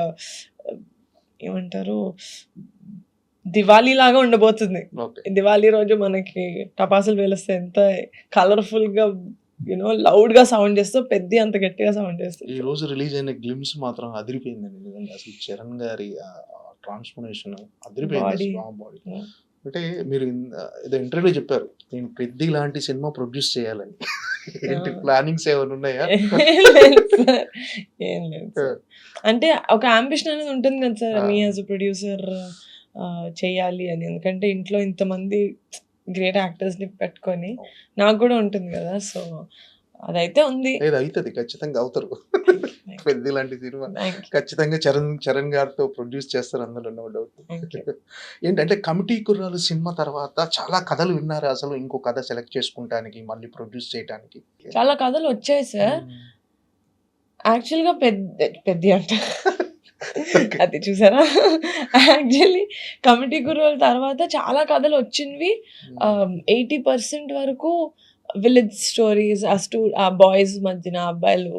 ఏమంటారు, దివాళీ లాగా ఉండబోతుంది. ఓకే. దివాళీ రోజు మనకి టపాసులు పేలిస్తే ఎంత కలర్‌ఫుల్‌గా లౌడ్‌గా సౌండ్ చేస్తూ పెద్ది అంత గట్టిగా సౌండ్ చేస్తుంది. ఈ రోజు రిలీజ్ అయిన గ్లిమ్స్ మాత్రం అదిరిపోయిందండి నిజంగా. అసలు చరణ్ గారి ట్రాన్స్ఫర్మేషన్ అదిరిపోయింది. బాడీ. బాడీ అంటే మీరు ఏదో ఇంటర్వ్యూలో చెప్పారు, నేను పెద్ది లాంటి సినిమా ప్రొడ్యూస్ చేయాలని. ఏంటి ప్లానింగ్స్ ఏమైనా ఉన్నాయా? ఏం లేదు సార్. అంటే ఒక యాంబిషన్ అనేది ఉంటుంది కదా sir, me as a producer చేయాలి అని. ఎందుకంటే ఇంట్లో ఇంతమంది గ్రేట్ యాక్టర్స్‌ని పెట్టుకొని నాకు కూడా ఉంటుంది కదా. సో, అదైతే ఉంది. ఏదో అవుతుంది, ఖచ్చితంగా అవుతారు. పెద్ది లాంటి సినిమా థ్యాంక్ యూ. ఖచ్చితంగా చరణ్ గారితో ప్రొడ్యూస్ చేస్తారు, అందులో నో డౌట్. Thank you. ఏంటంటే కమిటీ కుర్రాలు సినిమా తర్వాత చాలా కథలు విన్నారు. అసలు ఇంకో కథ సెలెక్ట్ చేసుకుంటానికి, మళ్ళీ ప్రొడ్యూస్ చేయడానికి చాలా కథలు వచ్చాయి సార్. యాక్చువల్‌గా పెద్ది అంట. అది చూసారా? యాక్చువల్లీ కమిటీ కుర్రోళ్ళ తర్వాత చాలా కథలు వచ్చినవి 80% వరకు విలేజ్ స్టోరీస్, ఆ బాయ్స్ మధ్యన అబ్బాయిలు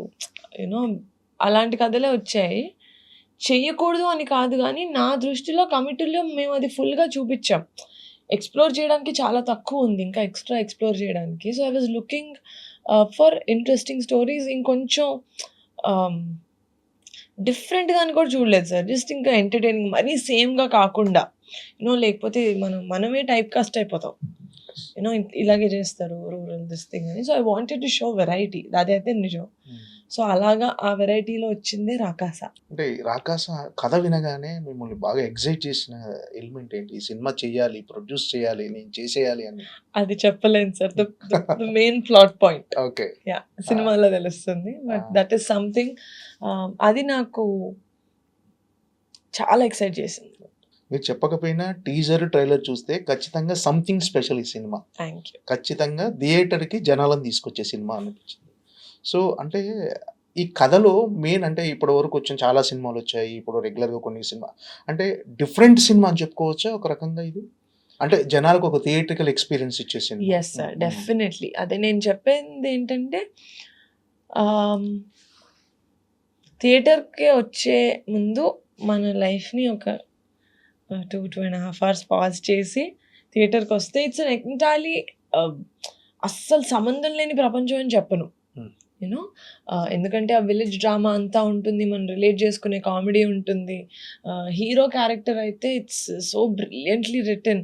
అలాంటి కథలే వచ్చాయి. చెయ్యకూడదు అని కాదు గానీ, నా దృష్టిలో కమిటీలో మేము అది ఫుల్‌గా చూపిచ్చాం. ఎక్స్‌ప్లోర్ చేయడానికి చాలా తక్కువ ఉంది, ఇంకా ఎక్స్‌ట్రా ఎక్స్‌ప్లోర్ చేయడానికి. So, I was looking for interesting stories. ఇంకొంచెం డిఫరెంట్‌గా అని కూడా చూడలేదు సార్. జస్ట్ ఇంకా ఎంటర్‌టైనింగ్ మరీ సేమ్‌గా కాకుండా. లేకపోతే మనమే టైప్ కాస్ట్ అయిపోతాం. ఇలాగే చేస్తారు రూరల్ దిస్ థింగ్ అని. So, I wanted to show variety. అదైతే నిజం. సో, అలాగా ఆ వెరైటీలో వచ్చిందే 'రాకాస'. అంటే ఈ 'రాకాస' కథ వినగానే మిమ్మల్ని బాగా ఎక్సైట్ చేసిన ఎలిమెంట్ ఏంటి? ఈ సినిమా చేయాలి, ప్రొడ్యూస్ చేయాలి, నేను చేసేయాలి అని. అది చెప్పలేను sir. The main plot point. Okay. Yeah! సినిమాలో తెలుస్తుంది. బట్ దట్ ఈస్ సంథింగ్ అది నాకు చాలా ఎక్సైట్ చేసింది. మీరు చెప్పకపోయినా టీజర్, ట్రైలర్ చూస్తే ఖచ్చితంగా సంథింగ్ స్పెషల్ ఈ సినిమా. Thank you. ఖచ్చితంగా థియేటర్‌కి జనాలను తీసుకొచ్చే సినిమా అనిపించింది. సో, అంటే ఈ కథలో మెయిన్ అంటే ఇప్పటి వరకు వచ్చిన చాలా సినిమాలొచ్చాయి. ఇప్పుడు రెగ్యులర్‌గా కొన్ని సినిమా అంటే డిఫరెంట్ సినిమా అని చెప్పుకోవచ్చా ఒక రకంగా ఇది? అంటే జనాలకు ఒక థియేట్రికల్ ఎక్స్‌పీరియన్స్ ఇచ్చే సినిమా. Yes sir. డెఫినెట్‌లీ. అదే నేను చెప్పిందేంటంటే థియేటర్‌కి వచ్చే ముందు మన లైఫ్‌ని ఒక 2.5 అవర్స్ పాజ్ చేసి థియేటర్‌కొస్తే ఇట్స్ ఎన్ ఎంటైర్‌లీ అస్సలు సంబంధం లేని ప్రపంచం అని చెప్పను. హ్మ్. ఎందుకంటే ఆ విలేజ్ డ్రామా అంతా ఉంటుంది. మనం రిలేట్ చేసుకునే కామెడీ ఉంటుంది. హీరో క్యారెక్టర్ అయితే ఇట్స్ సో బ్రిలియంట్‌లీ రిటెన్.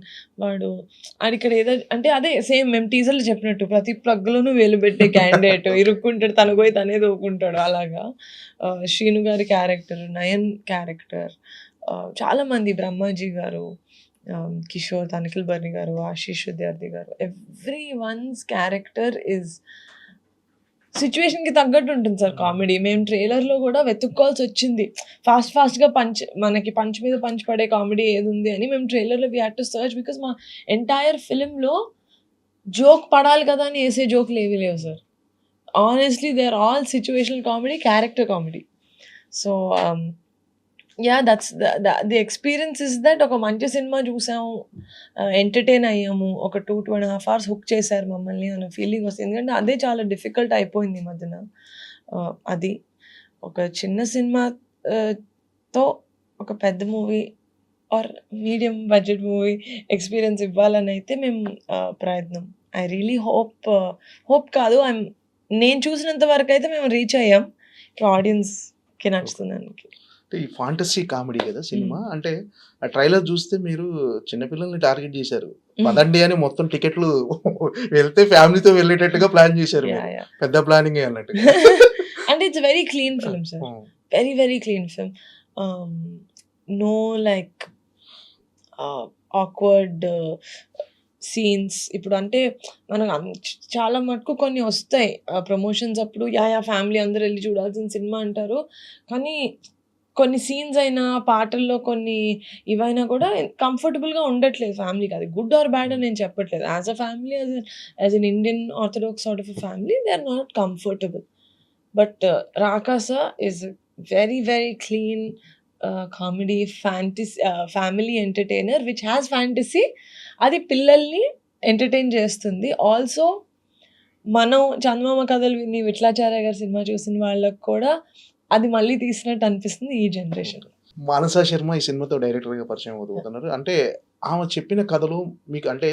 ఆడిక్కడ ఏదో అంటే అదే సేమ్ మేము టీజర్‌లో చెప్పినట్టు ప్రతి ప్లగ్‌లోనూ వేలు పెట్టే క్యాండిడేట్ ఇరుక్కుంటాడు. తనకు పోయి తనే దూకుంటాడు అలాగా. శ్రీను గారి క్యారెక్టర్, నయన్ క్యారెక్టర్, చాలామంది బ్రహ్మాజీ గారు, కిషోర్, తనిఖిల్ బర్ని గారు, ఆశీష్ విద్యార్థి గారు, ఎవ్రీ వన్స్ క్యారెక్టర్ ఈజ్ సిట్యుయేషన్‌కి తగ్గట్టు ఉంటుంది సార్ కామెడీ. మేము ట్రైలర్‌లో కూడా వెతుక్కోవాల్సొచ్చింది. ఫాస్ట్‌గా మనకి పంచ్ మీద పంచ్ పడే కామెడీ ఏదుంది అని మేము ట్రైలర్‌లో we had to search because మా ఎంటైర్ ఫిల్మ్‌లో జోక్ పడాలి కదా అని ఏసే జోక్‌లేవి లేవు sir. Honestly they are all situational comedy, character comedy. So, yeah! That's the experience is that ఒక మంచి సినిమా చూసాము, ఎంటర్‌టైన్ అయ్యాము. ఒక 2.5 అవర్స్ హుక్ చేశారు మమ్మల్ని అన్న ఫీలింగ్ వస్తుంది. ఎందుకంటే అదే చాలా డిఫికల్ట్ అయిపోయింది ఈ మధ్యన. అది ఒక చిన్న సినిమా తో ఒక పెద్ద movie or medium budget movie experience ఇవ్వాలనైతే మేము ప్రయత్నం. ఐ రియల్లీ హోప్ కాదు. నేను చూసినంత వరకైతే మేము రీచ్ అయ్యాం. ఇప్పుడు ఆడియన్స్‌కి నచ్చుతుందానికి. అంటే ఈ ఫాంటసీ కామెడీ కదా సినిమా. అంటే ఆ ట్రైలర్ చూస్తే మీరు చిన్న పిల్లల్ని టార్గెట్ చేశారు. పదండి అని మొత్తం టికెట్లు వెళ్తే ఫ్యామిలీతో వెళ్ళేటట్టుగా ప్లాన్ చేశారు మీరు. యాహ్! పెద్ద ప్లానింగే అన్నట్టుగా. అంటే it's very clean film sir. Hmm. Very, very clean film. No like awkward scenes. ఇప్పుడు అంటే మనం చాలా మటుకు కొన్ని వస్తాయి ప్రమోషన్స్ అప్పుడు ఫ్యామిలీ అందరూ ఎళ్లి చూడాల్సిన సినిమా అంటారు. కానీ కొన్ని సీన్స్ అయినా, పాటల్లో కొన్ని ఇవైనా కూడా కంఫర్టబుల్‌గా ఉండట్లేదు ఫ్యామిలీకి. అది గుడ్ ఆర్ బ్యాడ్ అని నేను చెప్పట్లేదు. As a family, as an Indian orthodox sort of a family they are not comfortable. But 'Rakasa' is very, very clean comedy family entertainer which has fantasy. అది పిల్లల్ని ఎంటర్‌టైన్ చేస్తుంది. ఆల్సో మనం చందమామ కథలు విని, విఠలాచార్య గారి సినిమా చూసిన వాళ్ళకి కూడా అది మళ్ళీ తీసినట్టు అనిపిస్తుంది ఈ జనరేషన్‌లో. మానస శర్మ ఈ సినిమాతో డైరెక్టర్‌గా పరిచయం అవుతున్నారు. అంటే ఆమె చెప్పిన కథలు మీకు అంటే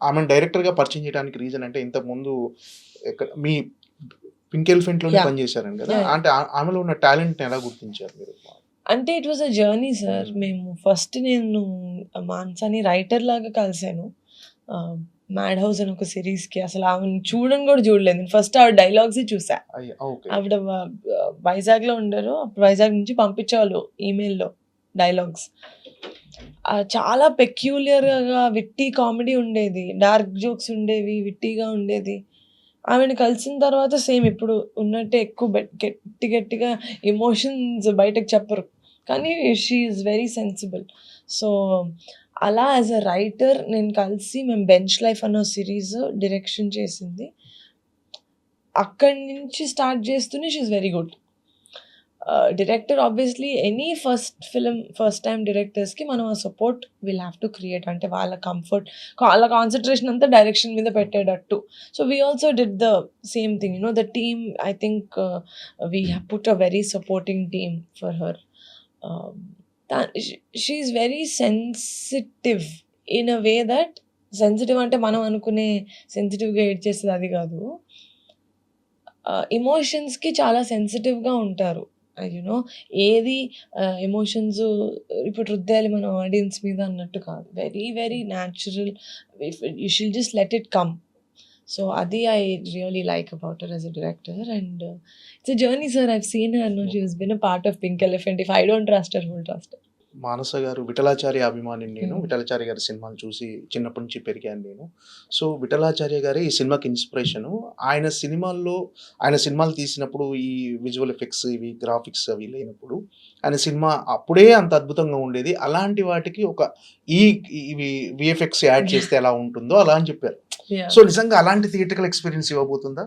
ఆమెను డైరెక్టర్‌గా పరిచయం చేయడానికి రీజన్ అంటే ఇంతకుముందు మీ 'పింక్ ఎలిఫెంట్‌లోనే' పనిచేశారని కదా! యాహ్! అంటే ఆమెలో ఉన్న టాలెంట్‌ని ఎలా గుర్తించారు మీరు? అంటే it was a journey sir. మేము ఫస్ట్ నేను మానసాని రైటర్ లాగా కలిసాను. 'మ్యాడ్ హౌస్' అని ఒక సీరీస్‌కి అసలు ఆమెను చూడను కూడా చూడలేదు. నేను ఫస్ట్ ఆవిడ డైలాగ్సే చూసా. ఓకే. ఆవిడ వైజాగ్‌లో ఉండరు. అప్పుడు వైజాగ్ నుంచి పంపించేవాళ్ళు ఈమెయిల్‌లో డైలాగ్స్. చాలా పెక్యూలియర్‌గా విట్టి కామెడీ ఉండేది. డార్క్ జోక్స్ ఉండేవి. విట్టీగా ఉండేది. ఆమెను కలిసిన తర్వాత సేమ్ ఇప్పుడు ఉన్నట్టే ఎక్కువ గట్టిగా ఎమోషన్స్ బయటకు చెప్పరు. కానీ she is very sensible. So, అలా యాస్ ఎ రైటర్ నేను కలిసి మేము 'బెంచ్ లైఫ్' అన్న సీరీస్ డైరెక్షన్ చేసింది. అక్కడి నుంచి స్టార్ట్ చేస్తూనే she is very good. Director obviously any first time డైరెక్టర్స్‌కి మనం ఆ support will have to create. అంటే వాళ్ళ కంఫర్ట్, వాళ్ళ కాన్సంట్రేషన్ అంతా డైరెక్షన్ మీద పెట్టేటట్టు. So, we also did the same thing. The team I think we have put a very supporting team for her. She is very sensitive in a way that sensitive అంటే మనం అనుకునే సెన్సిటివ్‌గా ఏడ్చేసేది అది కాదు. ఎమోషన్స్‌కి చాలా సెన్సిటివ్‌గా ఉంటారు యునో ఏది ఎమోషన్స్ ఇప్పుడు రుద్దాలి మన ఆడియన్స్ మీద అన్నట్టు కాదు. Very very natural. You shall just let it come. So అది I really like about her as a director. And it's a journey sir. I've seen her. No, she has been a part of Pink Elephant. If I don't trust her, who will trust her? Manasa garu Vithalacharya అభిమానిని నేను. Hmm. Vithalacharya గారి సినిమాలు చూసి చిన్నప్పటి నుంచి పెరిగాను నేను. So Vithalacharya గారే ఈ సినిమాకి ఇన్స్పిరేషను. ఆయన సినిమాలు తీసినప్పుడు ఈ విజువల్ ఎఫెక్ట్స్, ఇవి గ్రాఫిక్స్ అవి లేనప్పుడు ఆయన సినిమా అప్పుడే అంత అద్భుతంగా ఉండేది. అలాంటి వాటికి ఇవి విఎఫ్ఎక్స్ యాడ్ చేస్తే ఎలా ఉంటుందో అలా అని చెప్పారు. Yeah. సో నిజంగా అలాంటి థియేట్రికల్ ఎక్స్పీరియన్స్ ఇవ్వబోతుందా?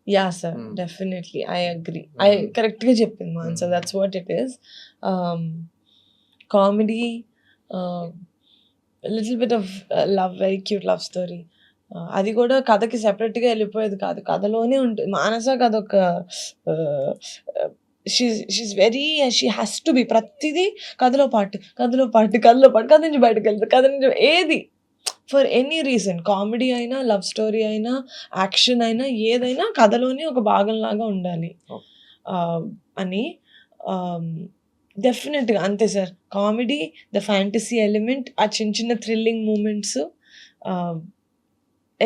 Yeah sir, Hmm. Definitely I agree. Hmm. కరెక్ట్గా చెప్పింది మా answer. Hmm. That's what it is. Comedy, little bit of love, very cute love story. అది కూడా కథకి సెపరేట్గా వెళ్ళిపోయేది కాదు, కథలోనే ఉంటుంది. మానస కథ ఒక she's very, she has to be ప్రతిదీ కథలో పాటు కథ నుంచి బయటకు వెళ్తుంది, కథ నుంచి ఏది ఫర్ ఎనీ రీజన్. కామెడీ అయినా, లవ్ స్టోరీ అయినా, యాక్షన్ అయినా, ఏదైనా కథలోనే ఒక భాగంలాగా ఉండాలి అని. డెఫినెట్గా అంతే sir. Comedy, the fantasy element, ఆ చిన్న థ్రిల్లింగ్ మూమెంట్స్,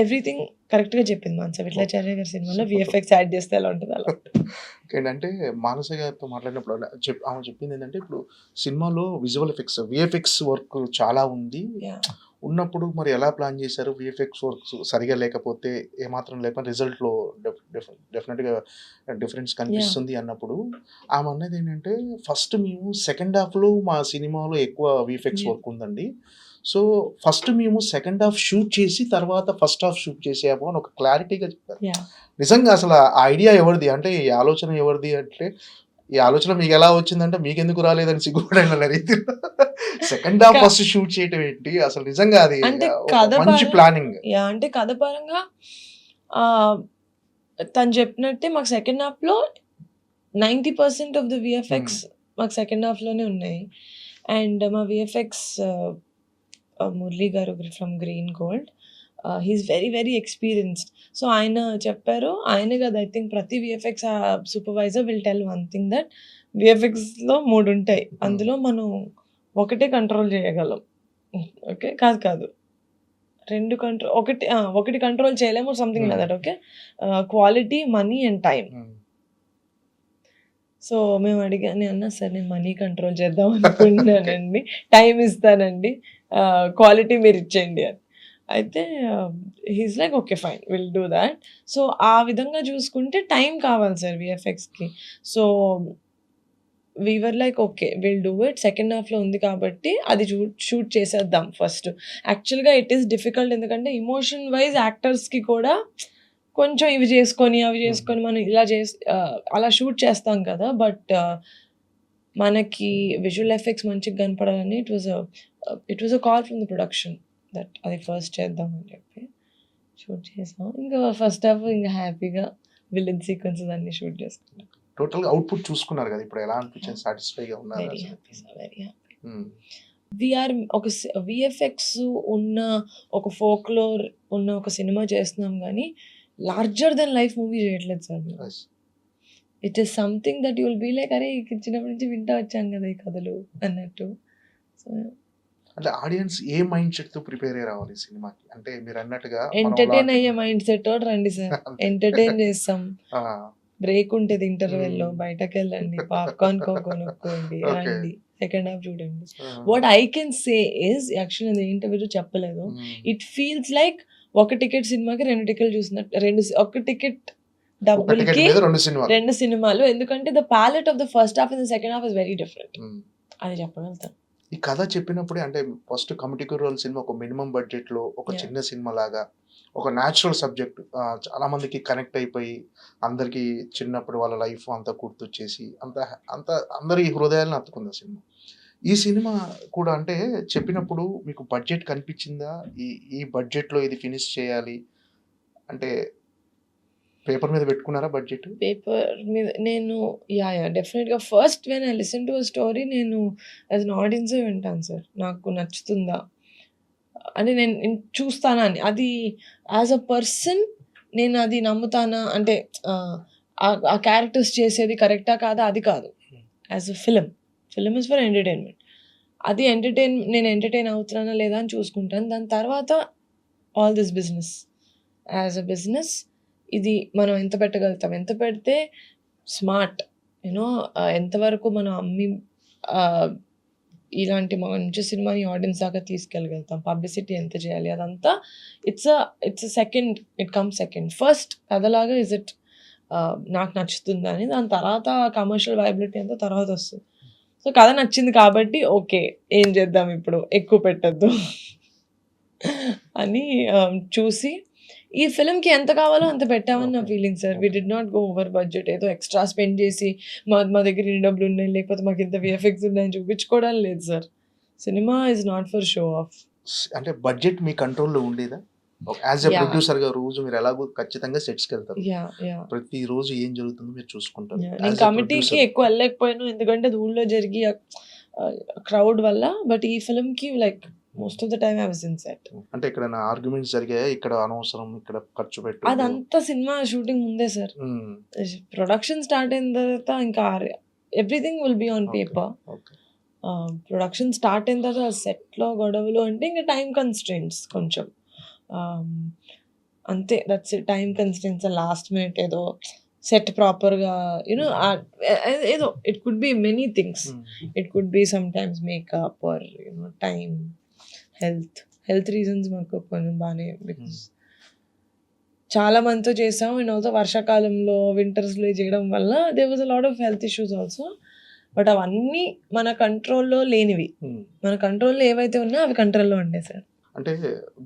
ఎవ్రీథింగ్ కరెక్ట్గా చెప్పింది మానస. విఠలాచార్య గారి సినిమాలో విఎఫ్ఎక్స్ యాడ్ చేస్తే ఎలా ఉంటుంది అలా. ఏంటంటే మానస గారితో మాట్లాడినప్పుడు ఆమె చెప్పింది ఏంటంటే, ఇప్పుడు సినిమాలో విజువల్ ఎఫెక్ట్స్, విఎఫ్ఎక్స్ వర్క్ చాలా ఉంది. Yeah. ఉన్నప్పుడు మరి ఎలా ప్లాన్ చేశారు? విఎఫ్ఎక్స్ వర్క్స్ సరిగా లేకపోతే, ఏమాత్రం లేకపోతే రిజల్ట్లో డెఫినెట్గా డిఫరెన్స్ కనిపిస్తుంది అన్నప్పుడు ఆమె అన్నది ఏంటంటే, ఫస్ట్ మేము సెకండ్ హాఫ్లో మా సినిమాలో ఎక్కువ విఎఫ్ఎక్స్ Yeah. వర్క్ ఉందండి. సో ఫస్ట్ మేము సెకండ్ హాఫ్ షూట్ చేసి తర్వాత ఫస్ట్ హాఫ్ షూట్ చేసాము అని ఒక క్లారిటీగా చెప్పారు. Yeah. నిజంగా అసలు ఆ ఐడియా ఎవరిది, అంటే ఈ ఆలోచన ఎవరిది అంటే, ఈ ఆలోచన మీకు ఎలా వచ్చిందంటే మీకెందుకు రాలేదని సిగ్గుపడిన రీతిలో సెకండ్ హాఫ్ ఫస్ట్ షూట్ చేయటం ఏంటి అసలు? నిజంగా అది అంటే ఒక కథ మంచి ప్లానింగ్. అంటే కథ పరంగా తను చెప్పినట్టే మాకు సెకండ్ హాఫ్లో 90% ఆఫ్ ద విఎఫ్ఎక్స్ మాకు సెకండ్ హాఫ్లోనే ఉన్నాయి. అండ్ మా VFX Murali garu from Green Gold, he's very very experienced. So ఆయన చెప్పారు, ఆయనే కదా ఐ థింక్ ప్రతి VFX supervisor will tell one thing, that విఎఫ్ఎక్స్లో 3 ఉంటాయి, అందులో మనం ఒకటే కంట్రోల్ చేయగలం. ఓకే, కాదు 2 కంట్రోల్, ఒకటి కంట్రోల్ చేయలేము, something like that. Okay, quality, money and time. So మేము నేను అన్నా సార్, నేను మనీ కంట్రోల్ చేద్దాం అనుకుంటున్నానండి, టైం ఇస్తానండి, క్వాలిటీ మీరు ఇచ్చేయండి అని. అయితే he's like okay fine, will do that. So ఆ విధంగా చూసుకుంటే టైం కావాలి సార్ విఎఫ్ఎక్స్కి. So whoever like okay will do it, second హాఫ్లో ఉంది కాబట్టి అది షూట్ చేసేద్దాం ఫస్ట్. యాక్చువల్గా ఇట్ ఈస్ డిఫికల్ట్, ఎందుకంటే ఇమోషన్ వైజ్ యాక్టర్స్కి కూడా కొంచెం ఇవి చేసుకొని అవి చేసుకొని మనం ఇలా అలా షూట్ చేస్తాం కదా. బట్ మనకి విజువల్ ఎఫెక్ట్స్ మంచిగా కనపడాలని it was a call from the production that అది ఫస్ట్ చేద్దామని చెప్పి షూట్ చేసాం. ఇంకా ఫస్ట్ హాఫ్ ఇంకా హ్యాపీగా విలన్ సీక్వెన్సెస్ అన్ని షూట్ చేసుకున్నాం. టోటల్గా అవుట్పుట్ చూసుకున్నారు కదా, ఇప్పుడు ఎలా అనిపించింది? సాటిస్ఫైగా ఉన్నారు? Very happy sir, very happy. We're ఒక విఎఫ్ఎక్స్ ఉన్న ఒక ఫోక్లోర్ ఉన్న ఒక సినిమా చేస్తున్నాం కానీ లార్జర్ దెన్ లైఫ్ మూవీ చేయట్లేదు sir. It is something that you will be like, అరే చిన్నప్పటి నుంచి వింటా వచ్చాను కదా ఈ కథలు అన్నట్టు. సో అంటే ఆడియన్స్ ఏ మైండ్ సెట్ తో ప్రిపేర్ అయ్యి రావాలి సినిమాకి? అంటే మీరు అన్నట్టుగా ఎంటర్టైన్ అయ్యే మైండ్ సెట్ తోటి రండి సార్, ఎంటర్టైన్ చేస్తాం. బ్రేక్ ఉంటుంది ఇంటర్వెల్లో, బయటకు వెళ్ళండి, పాప్కార్న్ కొనుక్కోండి, రండి, సెకండ్ హాఫ్ చూడండి. What I can say is, actually అది ఇంటర్వ్యూలో చెప్పలేదు, ఇట్ ఫీల్స్ లైక్ ఒక టికెట్ సినిమాకి 2 టికెట్లు చూసినట్టు, ఒక టికెట్ డబ్బులకి 2 సినిమాలు. ఎందుకంటే the palette of the first half and the second half is very different, అది చెప్పగలుగుతాను. ఈ కథ చెప్పినప్పుడే, అంటే ఫస్ట్ కమిటీ కుర్రోల్ సినిమా ఒక మినిమం బడ్జెట్ లో ఒక చిన్న సినిమా లాగా, ఒక న్యాచురల్ సబ్జెక్ట్, చాలా మందికి కనెక్ట్ అయిపోయి అందరికి చిన్నప్పుడు వాళ్ళ లైఫ్ అంతా గుర్తొచ్చేసి అంత అందరి హృదయాలను హత్తుకుంది ఆ సినిమా. ఈ సినిమా కూడా అంటే చెప్పినప్పుడు మీకు బడ్జెట్ కనిపించిందా? ఈ బడ్జెట్లో ఇది ఫినిష్ చేయాలి అంటే పేపర్ మీద పెట్టుకున్నారా బడ్జెట్? పేపర్ మీద నేను డెఫినెట్గా first when I listen to a story నేను యాజ్ అన్ ఆడియన్సే వింటాను సార్, నాకు నచ్చుతుందా అని నేను చూస్తానా అని. అది యాజ్ అ పర్సన్ నేను అది నమ్ముతానా అంటే ఆ క్యారెక్టర్స్ చేసేది కరెక్టా కాదా అది కాదు. As a film is for entertainment. అది నేను ఎంటర్టైన్ అవుతున్నానా లేదా అని చూసుకుంటాను. దాని తర్వాత all this business. As a business ఇది మనం ఎంత పెట్టగలుగుతాం, ఎంత పెడితే స్మార్ట్, యూనో ఎంతవరకు మనం అమ్మి ఇలాంటి మంచి సినిమాని ఆడియన్స్ దాకా తీసుకెళ్ళగలుగుతాం, పబ్లిసిటీ ఎంత చేయాలి, అదంతా it's second, it comes second. First కథలాగా ఇస్ ఇట్ నాకు నచ్చుతుంది అని, దాని తర్వాత కమర్షియల్ వైబిలిటీ అంతా తర్వాత వస్తుంది. సో కథ నచ్చింది కాబట్టి ఓకే, ఏం చేద్దాం ఇప్పుడు, ఎక్కువ పెట్టద్దు అని చూసి ఈ ఫిల్మ్కి ఎంత కావాలో అంత పెట్టామని నా feeling sir. We did not go over budget, ఏదో ఎక్స్ట్రా స్పెండ్ చేసి మా దగ్గర ఇన్ని డబ్బులు ఉన్నాయి, లేకపోతే మాకు ఇంత విఎఫ్ఎక్స్ ఉన్నాయని చూపించుకోవడం లేదు sir. Cinema is not for show off. అంటే బడ్జెట్ మీ కంట్రోల్లో ఉండేదా? యాజ్ ఎ ప్రొడ్యూసర్ గా రోజు మీరు ఎలాగో ఖచ్చితంగా సెట్స్కి వెళ్తారు, ప్రతి రోజు ఏం జరుగుతుందో మీరు చూసుకుంటారు. నేను కమిటీకి ఎక్కువ వెళ్ళలేకపోయాను, ఎందుకంటే అది ఊళ్ళో జరిగి క్రౌడ్ వల్ల. బట్ ఈ ఫిల్మ్కి like most of the time I was in set. అంటే ఇక్కడ ఆర్గ్యుమెంట్స్ జరిగాయి, ఇక్కడ అనవసరం, ఇక్కడ ఖర్చు పెట్టు, అదంతా సినిమా షూటింగ్ ముందే సార్. ప్రొడక్షన్ స్టార్ట్ అయిన తర్వాత ఇంకా everything will be on paper. Production start అయిన తర్వాత సెట్లో గొడవలు అంటే ఇంకా టైం కన్స్ట్రెయింట్స్ కొంచెం అంతే. That's time constants. Last minute ఏదో సెట్ ప్రాపర్గా యూనో ఏదో it could be many things. It could be sometimes makeup or you know time, health reasons మాకు కొంచెం బాగానే, బికాస్ చాలా మందితో చేసాం. అండ్ ఆల్సో వర్షాకాలంలో వింటర్స్లో చేయడం వల్ల they was a lot of health issues also. But అవన్నీ మన కంట్రోల్లో లేనివి. మన కంట్రోల్లో ఏవైతే ఉన్నాయో అవి కంట్రోల్లో ఉండే సార్. అంటే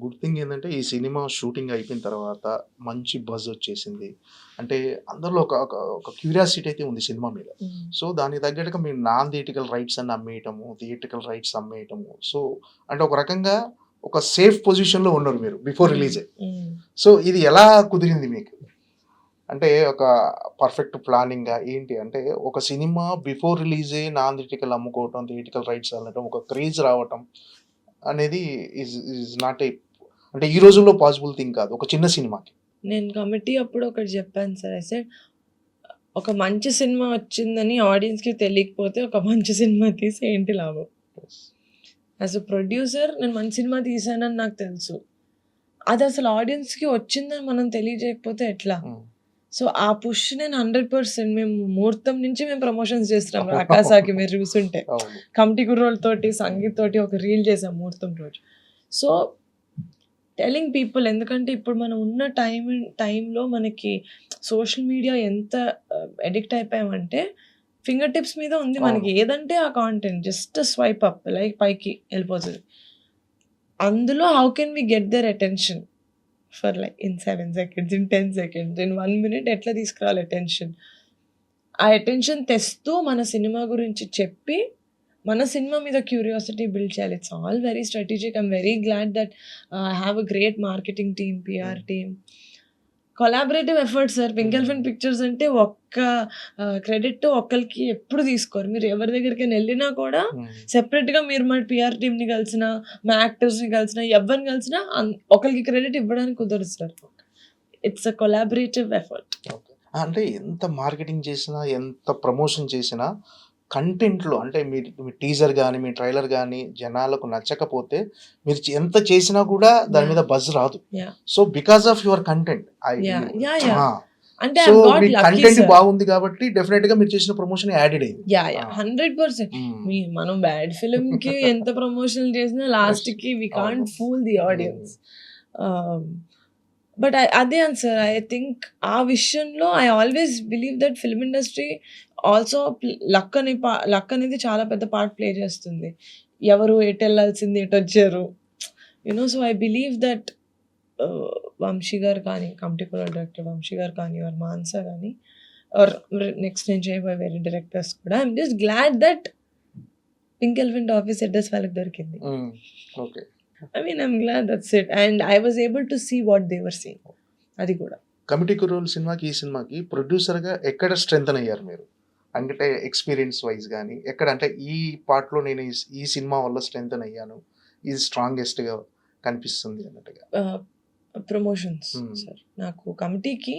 గుడ్ థింగ్ ఏంటంటే ఈ సినిమా షూటింగ్ అయిపోయిన తర్వాత మంచి బజ్ వచ్చేసింది. అంటే అందరిలో ఒక క్యూరియాసిటీ అయితే ఉంది సినిమా మీద. సో దానికి తగ్గట్టుగా మీరు నాన్ థియేటికల్ రైట్స్ అని అమ్మేయటము, థియేటికల్ రైట్స్ అమ్మేయటము. సో అంటే ఒక రకంగా ఒక సేఫ్ పొజిషన్లో ఉన్నారు మీరు బిఫోర్ రిలీజ్. సో ఇది ఎలా కుదిరింది మీకు? అంటే ఒక పర్ఫెక్ట్ ప్లానింగ్ ఏంటి అంటే, ఒక సినిమా బిఫోర్ రిలీజే నాన్ థియేటికల్ అమ్ముకోవటం, థియేటికల్ రైట్స్ అనటం, ఒక క్రేజ్ రావటం అనేది ఈజ్ నాట్ ఏ, అంటే ఈ రోజుల్లో పాసిబుల్ థింగ్ కాదు ఒక చిన్న సినిమాకి. నేను కమిటీ అప్పుడు ఒకటి చెప్పాను సార్. ఐ సెడ్ ఒక మంచి సినిమా వచ్చిందని ఆడియన్స్కి తెలియకపోతే ఒక మంచి సినిమా తీసి ఏంటి లాభం. యాజ్ అ ప్రొడ్యూసర్ నేను మంచి సినిమా తీసానని నాకు తెలుసు, అది అసలు ఆడియన్స్కి వచ్చిందని మనం తెలియజేయకపోతే ఎట్లా. సో ఆ పుష్ నేను 100%, మేము ముహూర్తం నుంచి మేము ప్రమోషన్స్ చేస్తున్నాం. ఆకాశాకి మీరు చూసుంటే కమిటీ కుర్రోళ్ళతోటి సంగీత్ తోటి ఒక రీల్ చేసాం ముహూర్తం రోజు. సో టెలింగ్ పీపుల్, ఎందుకంటే ఇప్పుడు మనం ఉన్న టైంలో మనకి సోషల్ మీడియా ఎంత అడిక్ట్ అయిపోయామంటే ఫింగర్ టిప్స్ మీద ఉంది మనకి. ఏదంటే ఆ content just swipe up like పైకి వెళ్ళిపోతుంది. అందులో how can we get their attention for like in 7 seconds, in 10 seconds, in 1 minute ఎట్లా తీసుకురావాలి అటెన్షన్. ఆ అటెన్షన్ తెస్తూ మన సినిమా గురించి చెప్పి మన సినిమా మీద క్యూరియాసిటీ బిల్డ్ చేయాలి. It's all very strategic. I'm very glad that I have a great marketing team, PR team, collaborative efforts sir. Pink elephant pictures అంటే ఒక్క క్రెడిట్ ఒక్కరికి ఎప్పుడు తీసుకోరు. మీరు ఎవరి దగ్గరికి వెళ్ళినా కూడా సెపరేట్గా మీరు మా పిఆర్ టీమ్ని కలిసినా, మా యాక్టర్స్ని కలిసినా, ఎవరిని కలిసినా ఒకరికి క్రెడిట్ ఇవ్వడానికి కుదరదు sir. It's a collaborative effort. అంటే ఎంత మార్కెటింగ్ చేసినా, ఎంత ప్రమోషన్ చేసినా, కంటెంట్లో అంటే మీ టీజర్ కానీ మీ ట్రైలర్ కానీ జనాలకు నచ్చకపోతే మీరు ఎంత చేసినా కూడా దాని మీద బజ్ రాదు. So because of your content, అంటే సో మీ కంటెంట్ బాగుంది కాబట్టి డెఫినెట్ గా మీరు చేసిన ప్రమోషన్ యాడెడ్ అయింది. 100%. మనం బ్యాడ్ ఫిల్మ్ కి ఎంత ప్రమోషన్ చేసినా లాస్ట్ కి we can't fool the audience. But అదే ఆన్సర్. ఐ థింక్ ఆ విషయంలో I always believe that film industry also luck అనేది చాలా పెద్ద పార్ట్ ప్లే చేస్తుంది. ఎవరు ఎటు వెళ్ళాల్సింది ఎటు వచ్చారు, you know. So I believe that Vamsi గారు కానీ, కమిటీ డైరెక్టర్ వంశీ గారు కానీ, ఆర్ మాన్సా కానీ, ఆర్ నెక్స్ట్ నేను చేయబోయే వేరే డైరెక్టర్స్ కూడా, I'm just glad that pink elephant office address వాళ్ళకి దొరికింది. I mean, I'm glad that's it. And I was able to see what they were seeing. అది కూడా కమిటీ కుర్రోళ్ళు సినిమాకి, ఈ సినిమాకి ప్రొడ్యూసర్గా ఎక్కడ స్ట్రెంథన్ అయ్యారు మీరు? అంటే ఎక్స్పీరియన్స్ వైజ్ కానీ ఎక్కడ, అంటే ఈ పార్ట్లో నేను ఈ సినిమా వల్ల స్ట్రెంథన్ అయ్యాను, ఇది స్ట్రాంగెస్ట్గా కనిపిస్తుంది అన్నట్టుగా. Promotions sir. నాకు కమిటీకి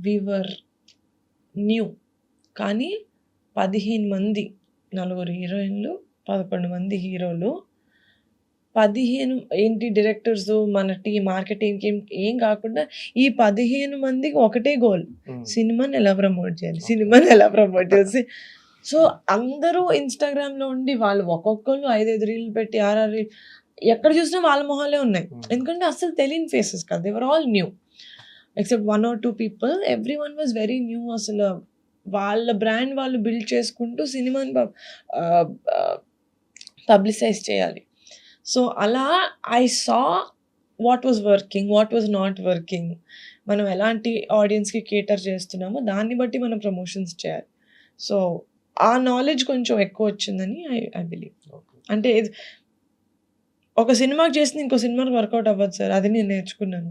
వీవర్ న్యూ, కానీ 15 మంది, నలుగురు హీరోయిన్‌లు, 11 మంది హీరోలు, 15 ఏంటి డైరెక్టర్సు, మన మార్కెటింగ్ టీమ్ ఏం కాకుండా ఈ 15 మందికి ఒకటే గోల్. సినిమాని ఎలా ప్రమోట్ చేయాలి? సినిమాని ఎలా ప్రమోట్ చేసి సో, అందరూ ఇన్‌స్టాగ్రామ్‌లో ఉండి వాళ్ళు ఒక్కొక్కళ్ళు 5, 5 రీల్‌లు పెట్టి 6, 6 రీల్ ఎక్కడ చూసినా వాళ్ళ మొహాలే ఉన్నాయి. ఎందుకంటే అస్సలు తెలియని ఫేసెస్ కాదు. They were all new. Except 1 or 2 people. Everyone was very new. అసలు వాళ్ళ బ్రాండ్ వాళ్ళు బిల్డ్ చేసుకుంటూ సినిమాని పబ్లిసైజ్ చేయాలి. సో, అలా I saw what was working, what was not working. మనం ఎలాంటి ఆడియన్స్‌కి కేటర్ చేస్తున్నామో దాన్ని బట్టి మనం ప్రమోషన్స్ చేయాలి. సో, ఆ నాలెడ్జ్ కొంచెం ఎక్కువొచ్చిందని ఐ బిలీవ్. అంటే ఒక సినిమాకి చేసింది ఇంకో సినిమాకి వర్కౌట్ అవ్వదు సార్. అది నేను నేర్చుకున్నాను.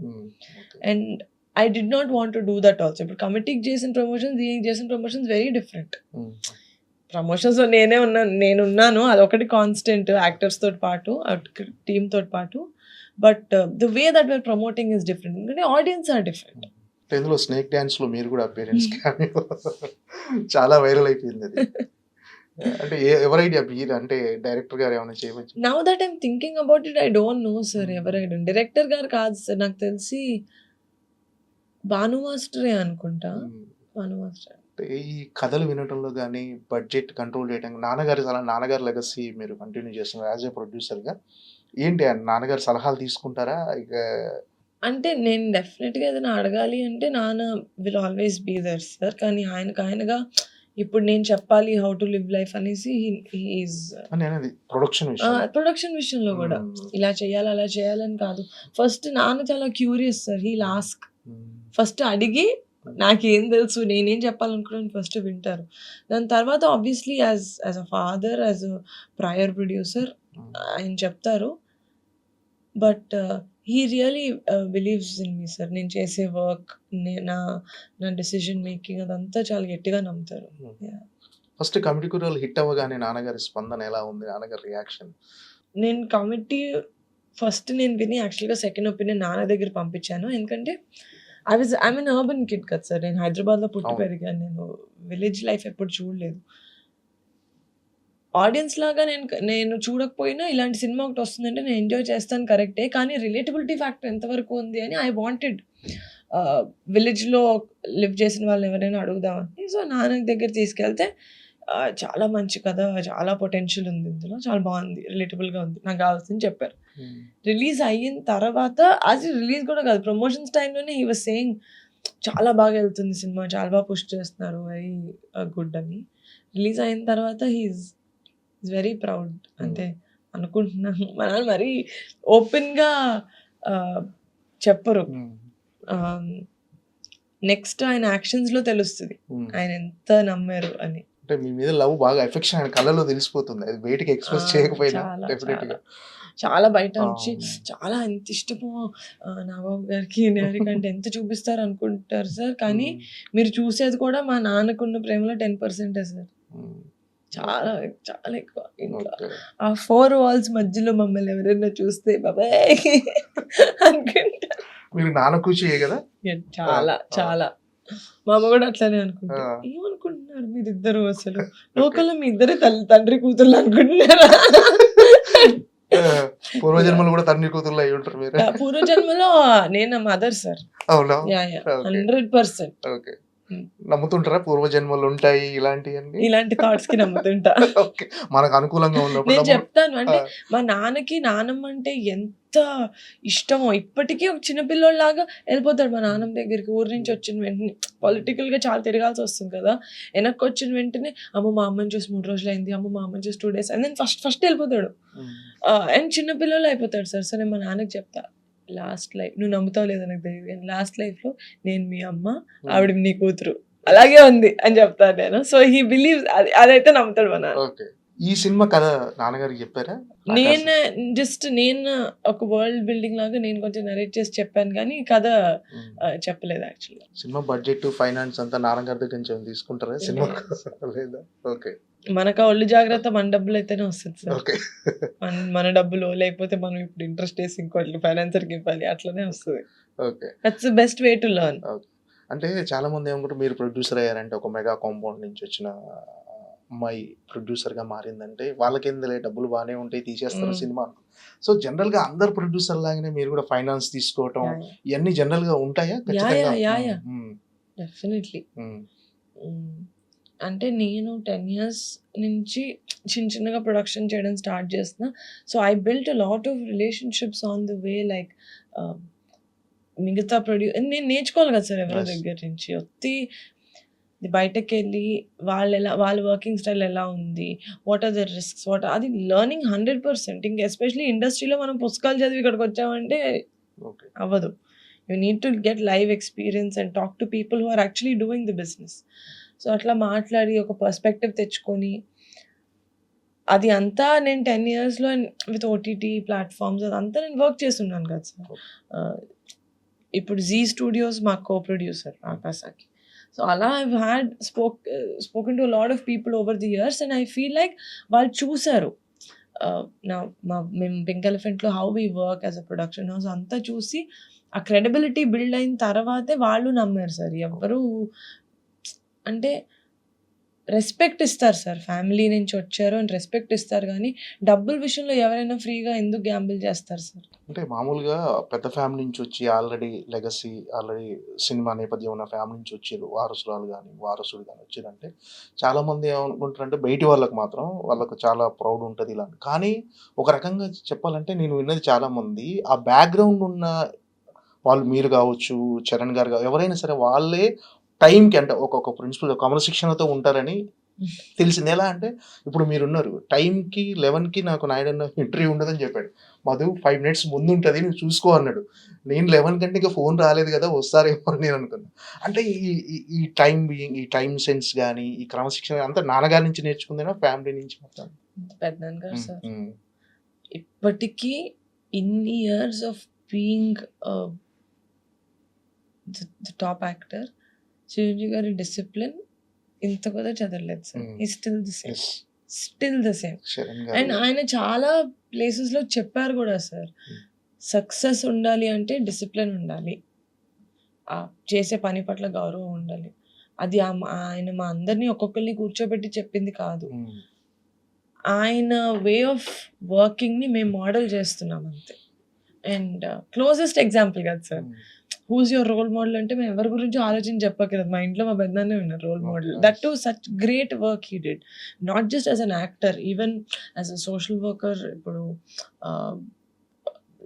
And I did not want to do that also. ఇప్పుడు కమిటీకి చేసిన ప్రమోషన్స్, దీనికి చేసిన ప్రమోషన్స్ వెరీ డిఫరెంట్. ప్రమోషన్స్‌లో నేనున్నాను. అదొకటి కాన్స్టెంట్ యాక్టర్స్ తోటి పాటు, టీమ్ తోటి పాటు. But the way that we are promoting is different. ఎందుకంటే ఆడియన్స్ ఆర్ డిఫరెంట్. ఇందులో స్నేక్ డాన్స్‌లో మీరు కూడా అపియరెన్స్ కానీ చాలా వైరల్ అయిపోయింది అది. అంటే ఎవరి ఐడియా మీరు అంటే డైరెక్టర్ గారు ఏమైనా చేయవచ్చు? Now that I'm thinking about it, I don't know sir ఎవరైనా. డైరెక్టర్ గారు కాదు సార్, నాకు తెలిసి భాను మాస్టరే అనుకుంటా. భాను మాస్టర్. ఈ కథలు వినటంలో గానీ, బడ్జెట్ కంట్రోల్ చేయడం నాన్నగారి లెగసీ మీరు కంటిన్యూ చేస్తున్నారు యాజ్ ఎ ప్రొడ్యూసర్‌గా. ఏంటి నాన్నగారి సలహాలు తీసుకుంటారా? ఇక అంటే నేను డెఫినెట్‌గా ఏదైనా అడగాలి అంటే నాన్న will always be there sir. కానీ ఆయనగా ఇప్పుడు నేను చెప్పాలి హౌ టు లివ్ లైఫ్ అనేసి హి ఈజ్ నేనది ప్రొడక్షన్ విషయం. ప్రొడక్షన్ విషయంలో కూడా ఇలా చేయాలి, అలా చేయాలని కాదు. ఫస్ట్ నాన్న చాలా curious sir. He'll ask. First అడిగి నాకేం తెలుసు, నేనేం చెప్పాలనుకున్నాను ఫస్ట్ వింటారు. దాని తర్వాత obviously as a father, as a prior producer ఆయన చెప్తారు. But he really believes in me sir. నేను చేసే వర్క్, నా డెసిషన్ మేకింగ్ అదంతా చాలా గట్టిగా నమ్ముతారు. ఫస్ట్ కమిటీ కుర్రాళ్ళు హిట్ అవ్వగానే నాన్నగారి స్పందన ఎలా ఉంది? నాన్నగారి రియాక్షన్? నేను కమిటీ ఫస్ట్ నేను విని యాక్చువల్‌గా సెకండ్ ఒపీనియన్ నాన్న దగ్గర పంపించాను. ఎందుకంటే ఐ మీన్ అర్బన్ కిడ్ కదా సార్. నేను హైదరాబాద్‌లో పుట్టి అవును. పెరిగాను. నేను విలేజ్ లైఫ్ ఎప్పుడు చూడలేదు. ఆడియన్స్ లాగా నేను చూడకపోయినా ఇలాంటి సినిమా ఒకటి వస్తుందంటే నేను ఎంజాయ్ చేస్తాను కరెక్టే. కానీ రిలేటబిలిటీ ఫ్యాక్టర్ ఎంతవరకు ఉంది అని ఐ వాంటెడ్ విలేజ్‌లో లివ్ చేసిన వాళ్ళని ఎవరైనా అడుగుదామని. సో, నాన్న దగ్గర తీసుకెళ్తే చాలా మంచి కథ, చాలా పొటెన్షియల్ ఉంది ఇందులో. చాలా బాగుంది. రిలేటబుల్‌గా ఉంది. నాకు కావాల్సింది చెప్పారు. రిలీజ్ అయిన తర్వాత అది రిలీజ్ కూడా కాదు. ప్రమోషన్స్ టైమ్‌లోనే హి వాస్ సేయింగ్ చాలా బాగా వెళ్తుంది సినిమా. చాలా బాగా పుష్ చేస్తున్నారు. వెరీ గుడ్ అని. రిలీజ్ అయిన తర్వాత హి ఈస్ వెరీ ప్రౌడ్. అంటే అనుకుంటున్నాను. మా నాన్న మరీ ఓపెన్‌గా చెప్పరు. నెక్స్ట్ ఆయన యాక్షన్స్‌లో తెలుస్తది. ఆయన ఎంత నమ్మారు అని. అంటే మీ మీద లవ్ బాగా ఎఫెక్షన్ ఆయన కళ్ళలో తెలిసిపోతుంది. అది బయటికి ఎక్స్‌ప్రెస్ చేయకపోయినా చాలా డెఫినిట్‌గా. చాలా బయట నుంచి చాలా ఎంత ఇష్టమో నాగబాబు గారికి, నేహారిక అంటే ఎంత చూపిస్తారు అనుకుంటారు సార్. కానీ మీరు చూసేది కూడా మా నాన్నకున్న ప్రేమలో 10% సార్. చాలా చాలా ఎక్కువ. ఇంట్లో ఓకే. ఆ 4 వాల్స్ మధ్యలో మమ్మల్ని ఎవరైనా చూస్తే బాబాయ్ అనుకుంటా. మీరు నాన్న కూచియే కదా? చాలా చాలా. మా అమ్మ కూడా అట్లానే అనుకుంటా. ఏమనుకుంటున్నారు మీరిద్దరు అసలు? లోకల్‌లో మీ ఇద్దరే తండ్రి కూతుర్లు అనుకుంటున్నారా? పూర్వజన్మలో కూడా తండ్రి కూతుర్లు అయి ఉంటారు మీరు. పూర్వజన్మలో నేను మదర్ సార్. అవునా? యాహ్! ఓకే. 100%. ఓకే. నమ్ముతుంటారా పూర్వజన్మలు ఉంటాయి ఇలాంటియన్నీ? ఇలాంటి థాట్స్‌కి నమ్ముతుంటా. ఓకే. మనకు అనుకూలంగా ఉన్నప్పుడు నేను చెప్తాను. అంటే మా నాన్నకి నానమ్మ అంటే ఎంత ఇష్టమో ఇప్పటికీ ఒక చిన్న పిల్లోడిలాగా వెళ్ళిపోతాడు మా నాన్నమ్మ దగ్గరికి. ఊరు నుంచి వచ్చిన వెంటనే పొలిటికల్‌గా చాలా తిరగాల్సి వస్తుంది కదా! వెనక్కి వచ్చిన వెంటనే అమ్మ మా అమ్మని చూసి 3 రోజులైంది. అమ్మ మా అమ్మని చూసి 2 డేస్ అండ్ దెన్ ఫస్ట్ వెళ్ళిపోతాడు. అండ్ చిన్న పిల్లోడు అయిపోతాడు సార్. సో, నేను మా నాన్నకి చెప్తా. లాస్ట్ లైఫ్ నువ్వు నమ్ముతావో లేదో నాకు తెలియదు కానీ లాస్ట్ లైఫ్‌లో నేను మీ అమ్మ, ఆవిడ నీ కూతురు అలాగే ఉంది అని చెప్తాను నేను. సో, హి బిలీవ్స్ అదైతే నమ్ముతాడు మా నాన్న. ఓకే. ఈ సినిమా కథ నాన్నగారికి చెప్పారా? నేను ఒక వరల్డ్ బిల్డింగ్ లాగా నేను కొంచెం నరేట్ చేసి చెప్పాను కానీ కథ చెప్పలేదు యాక్చువల్‌గా. సినిమా బడ్జెట్, ఫైనాన్స్ అంతా నాన్నగారి దగ్గర నుంచి ఏమైనా తీసుకుంటారా సినిమా? లేదా? ఓకే. మనకు ఒళ్ళు జాగ్రత్త మన డబ్బులు అయితేనే వస్తుంది సార్. ఓకే. మన డబ్బులు లేకపోతే మనం ఇప్పుడు ఇంట్రెస్ట్ వేసి ఇంకోటి ఫైనాన్సర్‌కి ఇవ్వాలి అట్లనే వస్తుంది. Okay. That's the best way to learn. అంటే చాలా మంది ఏమనుకుంటారు మీరు ప్రొడ్యూసర్ అయ్యారంటే ఒక మెగా కాంపౌండ్ నుంచి వచ్చిన అమ్మాయి ప్రొడ్యూసర్‌గా మారిందంటే వాళ్ళకేందిలే డబ్బులు బానే ఉంటాయి తీసేస్తారు హ్మ్. సినిమా. సో, జనరల్‌గా అందరు ప్రొడ్యూసర్ లాగానే మీరు కూడా ఫైనాన్స్ తీసుకోవటం యాహ్! యాహ్! ఇయన్నీ జనరల్‌గా ఉంటాయా? యాహ్! ఖచ్చితంగా. యాహ్! యాహ్! హ్మ్. యాహ్! హ్మ్. డెఫినెట్‌లీ. హ్మ్. హ్మ్. అంటే నేను 10 ఇయర్స్ నుంచి చిన్నగా ప్రొడక్షన్ చేయడం స్టార్ట్ చేస్తున్నా. So, I built a lot of relationships on the way like ఆహ్, మిగతా నేను నేర్చుకోవాలి కదా సార్ ఎవరి యెస్. దగ్గర నుంచి. బయటకెళ్ళి వాళ్ళ వర్కింగ్ స్టైల్ ఎలా ఉంది? What are the risks? అది లెర్నింగ్ 100%. ఇంక ఎస్పెషల్లీ ఇండస్ట్రీలో మనం పుస్తకాలు చదివి ఇక్కడికొచ్చామంటే ఓకే. అవ్వదు. You need to get live experience and talk to people who are actually doing the business. So, అట్లా మాట్లాడి ఒక పర్స్పెక్టివ్ తెచ్చుకొని, అది అంతా నేను 10 ఇయర్స్‌లో విత్ ఓటీటీ ప్లాట్‌ఫార్మ్స్ అదంతా నేను వర్క్ చేసున్నాను కదా సార్. ఆహ్, ఇప్పుడు 'జీ స్టూడియోస్' మా కో ప్రొడ్యూసర్ ఆకాశాకి. సో, అలా I've had spoken to a lot of people over the years and I feel like వాళ్ళు చూసారు. ఆహ్, నా మేము 'పింక్ ఎలిఫెంట్‌లో' how we work as a production house అంతా చూసి, ఆ క్రెడిబిలిటీ బిల్డ్ అయిన తర్వాతే వాళ్ళు నమ్మారు సార్. ఎవ్వరు అంటే రెస్పెక్ట్ ఇస్తారు సార్. ఫ్యామిలీ నుంచి వచ్చారు అని రెస్పెక్ట్ ఇస్తారు గానీ, డబ్బుల విషయంలో ఎవరైనా ఫ్రీగా ఎందుకు గ్యాంబుల్ చేస్తారు సార్? అంటే మామూలుగా పెద్ద ఫ్యామిలీ నుంచి వచ్చి ఆల్రెడీ లెగసీ ఆల్రెడీ సినిమా నేపథ్యం ఉన్న ఫ్యామిలీ నుంచి వచ్చిర్రు. వారసురాలు గాని, వారసుడు గాని వచ్చిర్రంటే చాలామంది ఏమనుకుంటారంటే బయటి వాళ్ళకి మాత్రం వాళ్ళకి చాలా ప్రౌడ్ ఉంటది ఇలా. కానీ ఒక రకంగా చెప్పాలంటే నేను విన్నది చాలామంది ఆ బ్యాక్‌గ్రౌండ్ ఉన్న వాళ్ళు మీరు గావచ్చు, చరణ్ గారు ఎవరైనా సరే వాళ్ళే టైంకి అంటే ఒక ప్రిన్సిపల్ క్రమశిక్షణతో ఉంటారని తెలిసింది. ఎలా అంటే ఇప్పుడు మీరున్నారు. టైంకి 11కి నాకు నాయుడన్న ఇంటర్వ్యూ ఉండదని జెప్పాడు. మధు 5 మినిట్స్ ముందుంటది నువ్వు చూసుకో అన్నాడు. నేను 11 కంటే ఇక ఫోన్ రాలేదు గదా! వస్తారేమో అని నేను అనుకున్నా. అంటే ఈ ఈ ఈ టైమ్ బీయింగ్ ఈ టైమ్ సెన్స్ గాని, ఈ క్రమశిక్షణ అంతా నాన్నగారి నుంచి నేర్చుకుందేనా? ఫ్యామిలీ నుంచి మొత్తం? పెద్దనాన్న గారు హ్మ్. సార్. హ్మ్. ఇప్పటికి ఇన్ని years of being the top actor Chiranjeevi గారి డిసిప్లిన్ ఇంత కూడా చదవలేదు సార్. హ్మ్. Is still the same. Yes. Still the same. Charan గారు. అండ్ ఆయన చాలా ప్లేసెస్‌లో చెప్పారు గూడా సార్. హ్మ్. సక్సెస్ ఉండాలి అంటే డిసిప్లిన్ ఉండాలి. చేసే పని పట్ల గౌరవం ఉండాలి. అది ఆయన మా అందరిని ఒక్కొక్కళ్ళని కూర్చోబెట్టి చెప్పింది కాదు. హ్మ్. ఆయన వే ఆఫ్ వర్కింగ్‌ని మేము మోడల్ చేస్తున్నాం అంతే. అండ్ క్లోజెస్ట్ ఎగ్జాంపుల్ కాదు సార్. హ్మ్. హూస్ యువర్ రోల్ మోడల్ అంటే మేము ఎవరి గురించో ఆలోచించి చెప్పక్కర్లేదు. మా ఇంట్లో మా పెద్దనాన్నే ఉన్నారు role model. Okay. That too such great work he did. Not just as an actor even as a social worker ఇప్పుడు ఆహ్,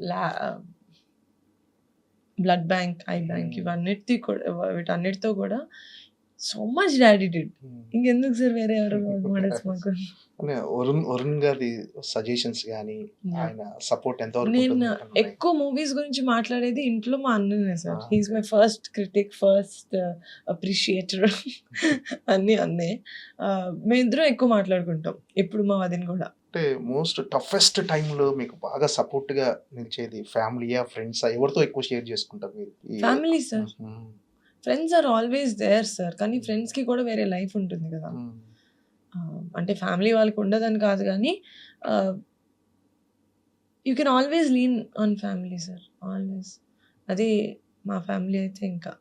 లా బ్లడ్ బ్యాంక్, ఐ బ్యాంక్ వీటన్నిటితో కూడా సో మచ్ డాడీ డిడ్. హ్మ్. ఇంకెందుకు సార్ వేరే ఎవరు రోల్ మోడల్స్ మాకు? అంటే వరుణ్ గారి సజెషన్స్ గాని, యాహ్! ఆయన సపోర్ట్ ఎంతవరకు నేను ఉంటుంది మీకన్నా? ఎక్కువ మూవీస్ గురించి మాట్లాడేది ఇంట్లో మా అన్ననే sir. Ah! He is my first critic, first appreciator అన్నీ అన్నే. మేమిద్దరం ఎక్కువ మాట్లాడుకుంటాం. ఎప్పుడు మా వదిన కూడా. అంటే మోస్ట్ టఫెస్ట్ టైమ్‌లో మీకు బాగా సపోర్ట్‌గా నిలిచేది ఫ్యామిలీయా? ఫ్రెండ్సా? ఎవరితో ఎక్కువ షేర్ చేసుకుంటారు మీరు? Family sir. హుహు. Friends are always there sir. కానీ ఫ్రెండ్స్‌కి కూడా వేరే లైఫ్ ఉంటుంది కదా! హ్మ్. అంటే ఫ్యామిలీ వాళ్ళకి ఉండదని కాదు గానీ ఆహ్, you can always lean on family sir. Always. అది మా ఫ్యామిలీ అయితే ఇంకా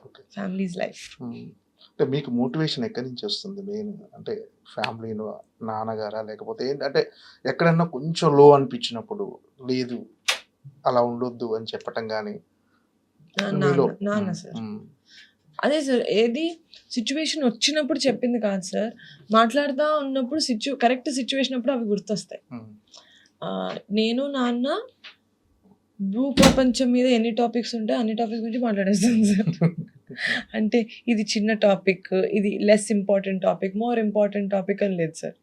ఓకే. Family is life. హ్మ్. అంటే మీకు మోటివేషన్ ఎక్కడి నుంచి వస్తుంది మెయిన్? అంటే ఫ్యామిలీ‌లో నాన్నగారా? లేకపోతే ఏంటంటే ఎక్కడన్నా కొంచెం లో అనిపించినప్పుడు లేదు అలా ఉండొద్దు అని చెప్పటం గాని మీలో నాన్న హ్మ్. సార్. హ్మ్. అదే సార్. ఏది సిట్యుయేషన్ వచ్చినప్పుడు చెప్పింది కాదు సార్. మాట్లాడుతా ఉన్నప్పుడు కరెక్ట్ సిట్యుయేషన్ అప్పుడు అవి గుర్తొస్తాయి. హ్మ్. నేను, నాన్న భూప్రపంచం మీద ఎన్ని టాపిక్స్ ఉంటాయో అన్ని టాపిక్స్ గురించి మాట్లాడేస్తాం సార్. అంటే ఇది చిన్న టాపిక్, ఇది less important topic, more important topic అని లేదు sir.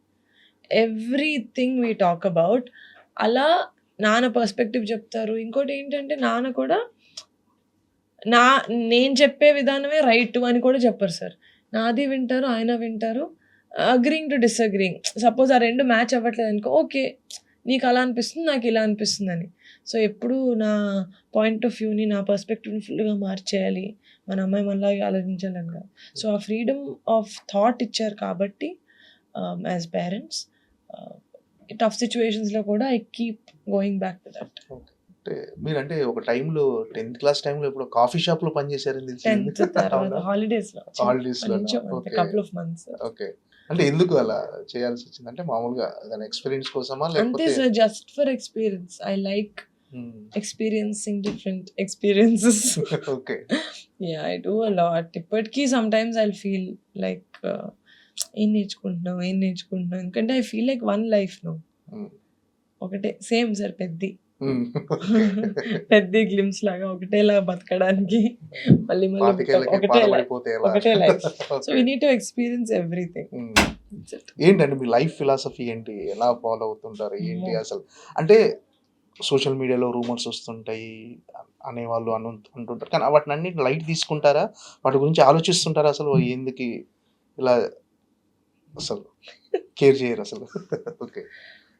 Everything we talk about. అలా నాన్న పర్స్పెక్టివ్ చెప్తారు. ఇంకోటేంటంటే నాన్న కూడా నా నేను చెప్పే విధానమే రైట్ అని కూడా చెప్పరు సార్. నాది వింటారు, ఆయన వింటారు. Agreeing to disagreeing. సపోజ్ ఆ 2 మ్యాచ్ అవ్వట్లేదనుకో, ఓకే. నీకలా అనిపిస్తుంది, నాకిలా అనిపిస్తుందని. సో, ఎప్పుడూ నా పాయింట్ ఆఫ్ వ్యూని, నా పర్స్పెక్టివ్‌ని ఫుల్‌గా మార్చేయాలి. మన అమ్మాయి మనలాగే ఆలోచించాలని కాదు. సో, ఆ ఫ్రీడమ్ ఆఫ్ థాట్ ఇచ్చారు కాబట్టి యాస్ పేరెంట్స్ టఫ్ సిట్యుయేషన్స్‌లో కూడా I keep going back to that. Okay. అంటే మీరంటే ఒక టైంలో 10th క్లాస్ టైంలో ఎప్పుడో కాఫీ షాప్‌లో పనిచేశారని తెలిసింది. 10th తర్వాత అవునా? హాలిడేస్‌లో హాలిడేస్‌లోనా? కొంచెం అంతే, okay. Couple of months. Okay. అంటే ఎందుకు అలా చేయాల్సొచ్చింది? అంటే మామూలుగా ఏదైనా ఎక్స్‌పీరియన్స్ కోసమా? అంతే లేకపోతే sir, just for experience. I like హ్మ్. experiencing different experiences. Okay. Yeah, I do a lot. ఇప్పటికీ sometimes I'll feel like ఏం నేర్చుకుంటున్నావు, ఏం నేర్చుకుంటున్నావు, ఎందుకంటే I feel like one life no. Hmm. ఒకటే సేమ్ సార్, పెద్ది హ్మ్. ఓకే. పెద్ది గ్లిమ్స్ లాగా ఒకటేలా బతకడానికి మళ్ళీ మళ్ళీ పాతికేళ్ళకి ఒకటే పాతబడిపోతే ఎలా? ఒకటే life. So okay. We need to experience everything. హ్మ్. ఏంటండి మీ లైఫ్ ఫిలాసఫీ ఏంటి? ఎలా ఫాలో అవుతుంటారు? ఏంటి అమ్మో. అసలు? అంటే సోషల్ మీడియాలో రూమర్స్ వస్తుంటాయి అనేవాళ్ళు అంటుంటారు. కానీ వాటినన్నిటిని లైట్ తీసుకుంటారా? వాటి గురించి ఆలోచిస్తుంటారా అసలు? ఎందుకు ఇలా అసలు కేర్ చేయరు అసలు? ఓకే.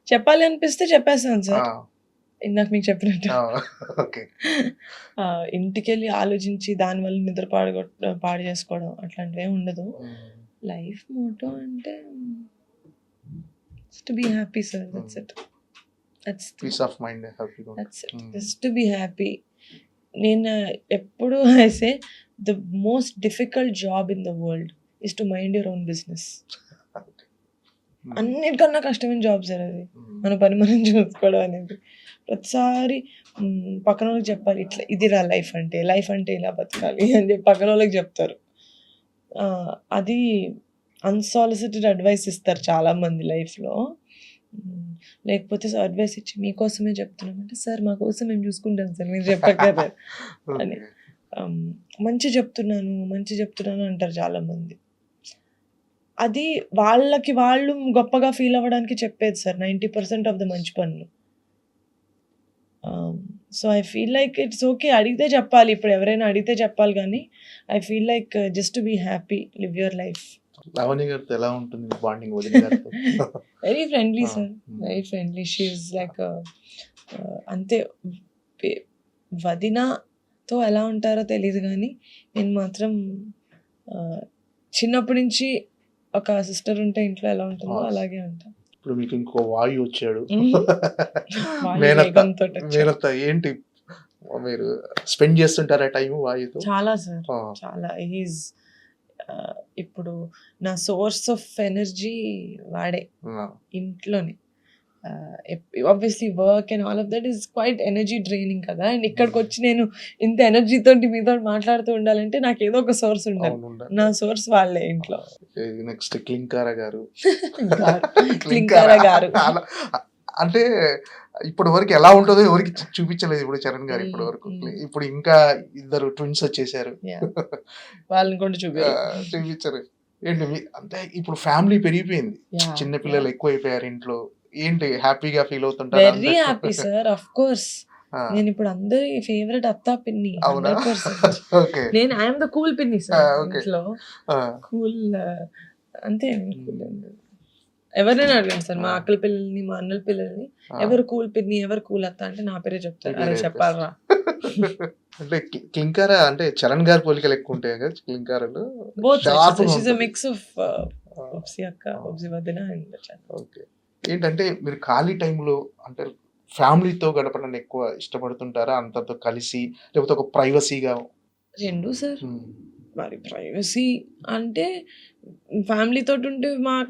చెప్పాలి అనిపిస్తే చెప్పేస్తాను ఆ! సార్, ఇందాక మీకు చెప్పినట్టు. ఆ! ఓకే. ఇంటికెళ్ళి ఆలోచించి దానివల్ల నిద్ర పాడు చేసుకోవడం అట్లాంటివి ఉండదు. హ్మ్. లైఫ్ మోటో అంటే to be happy sir, that's it. Peace of mind హ్యాపీగా ఉంటుంది. That's it, just to be happy. నేను ఎప్పుడు I say the most difficult job in the world is to mind your own business. Okay. Hmm. అన్నిటికన్నా కష్టమైన job sir అది, హ్మ్. మన పని మనం చూసుకోవడం అనేది. ప్రతిసారి పక్కన వాళ్ళకి చెప్పాలి, ఇట్లా ఇదిరా లైఫ్ అంటే ఇలా బతకాలి అని చెప్పి పక్కన వాళ్ళకి చెప్తారు. అది అన్సాలిసిటెడ్ అడ్వైస్ ఇస్తారు చాలామంది లైఫ్లో. లేకపోతే అడ్వైస్ ఇచ్చి మీకోసమే చెప్తున్నామంటే, సార్ మా కోసం మేము చూసుకుంటాం సార్, మీరు చెప్పక్కర్లేదు అని. ఓకే. మంచి చెప్తున్నాను అంటారు చాలామంది. అది వాళ్ళకి వాళ్ళు గొప్పగా ఫీల్ అవ్వడానికి చెప్పేది సార్ 90% ఆఫ్ ద మంచి పనులు. So I feel like it's okay, అడిగితే చెప్పాలి. ఇప్పుడు ఎవరైనా అడిగితే చెప్పాలి, కానీ I feel like just to be happy, live your life. Lavanya గారితో ఎలా ఉంటుంది మీ బాండింగ్ వదిన గారితో? వెరీ ఫ్రెండ్లీ ఆ! Sir, hmm. Very friendly. She is like అంతే. వదినతో ఎలా ఉంటారో తెలీదు కానీ నేను మాత్రం చిన్నప్పటి నుంచి ఒక సిస్టర్ ఉంటే ఇంట్లో ఎలా ఉంటుందో Awesome. అలాగే ఉంటా. ఇప్పుడు మీకు ఇంకో వాయు వచ్చాడు. వాయు మేనత్త. వేగంతోటి వచ్చాడు. మేనత్త ఏంటి మీరు స్పెండ్ చేస్తుంటారా టైం వాయుతో? చాలా సార్, ఆ! చాలా. హీస్ ఇప్పుడు నా సోర్స్ ఆఫ్ ఎనర్జీ వాడే ఆ! ఇంట్లోని. Obviously work and all of that is quite energy draining కదా. అండ్ ఇక్కడికి వచ్చి నేను ఇంత ఎనర్జీ తోటి మీతో మాట్లాడుతూ ఉండాలంటే నాకు ఏదో ఒక సోర్స్ ఉండాలి. అవును ఉండాలి. నా సోర్స్ వాళ్ళే ఇంట్లో. నెక్స్ట్ క్లింకారా గారు. క్లింకారా గారు. అలా అంటే ఇప్పటి వరకు ఎలా ఉంటుందో ఎవరికి చూపించలేదు ఇప్పుడు చరణ్ గారు ఇప్పటి వరకు. ఇప్పుడు ఇంకా ఇద్దరు ట్విన్స్ వచ్చేసారు. Yeah. వాళ్ళని కూడా చూపించారు. ఏంటి అంటే ఇప్పుడు ఫ్యామిలీ పెరిగిపోయింది. చిన్న పిల్లలు ఎక్కువైపోయారు ఇంట్లో. ఏంటి హ్యాపీగా ఫీల్ అవుతుంటారా? Very happy sir, of course. నేను ఇప్పుడు అందరి ఫేవరెట్ అత్తా పిన్ని. అవునా? 100%. ఓకే. నేను ఐఎమ్ ద కూల్ పిన్ని సార్ ఓకే. ఇంట్లో. ఆ! కూల్ అంతే. ఎవరైనా అడగండి సార్, మా అక్కల పిల్లల్ని, మా అన్నల పిల్లల్ని, ఎవరు కూల్ పిన్ని, ఎవరు కూల్ అత్త అంటే నా పేరే చెప్తారు. అరే చెప్పాలరా. అంటే క్లింకారా అంటే చరణ్ గారి పోలికలు ఎక్కువ ఉంటాయి కదా క్లింకారాలు. బోత్ Sharp గా షీస్ అ ఉంటుంది. మిక్స్ ఆఫ్ వంశీ అక్క, వంశీ వదిన అండ్ చరణ్. ఓకే. ఏంటంటే మీరు ఖాళీ టైంలో అంటే ఫ్యామిలీతో గడపడాన్ని ఎక్కువ ఇష్టపడుతుంటారా? అంతతో కలిసి లేకపోతే ఒక ప్రైవసీగా? రెండు సార్. హ్మ్. మరి ప్రైవసీ అంటే ఫ్యామిలీ తోటి ఉంటే,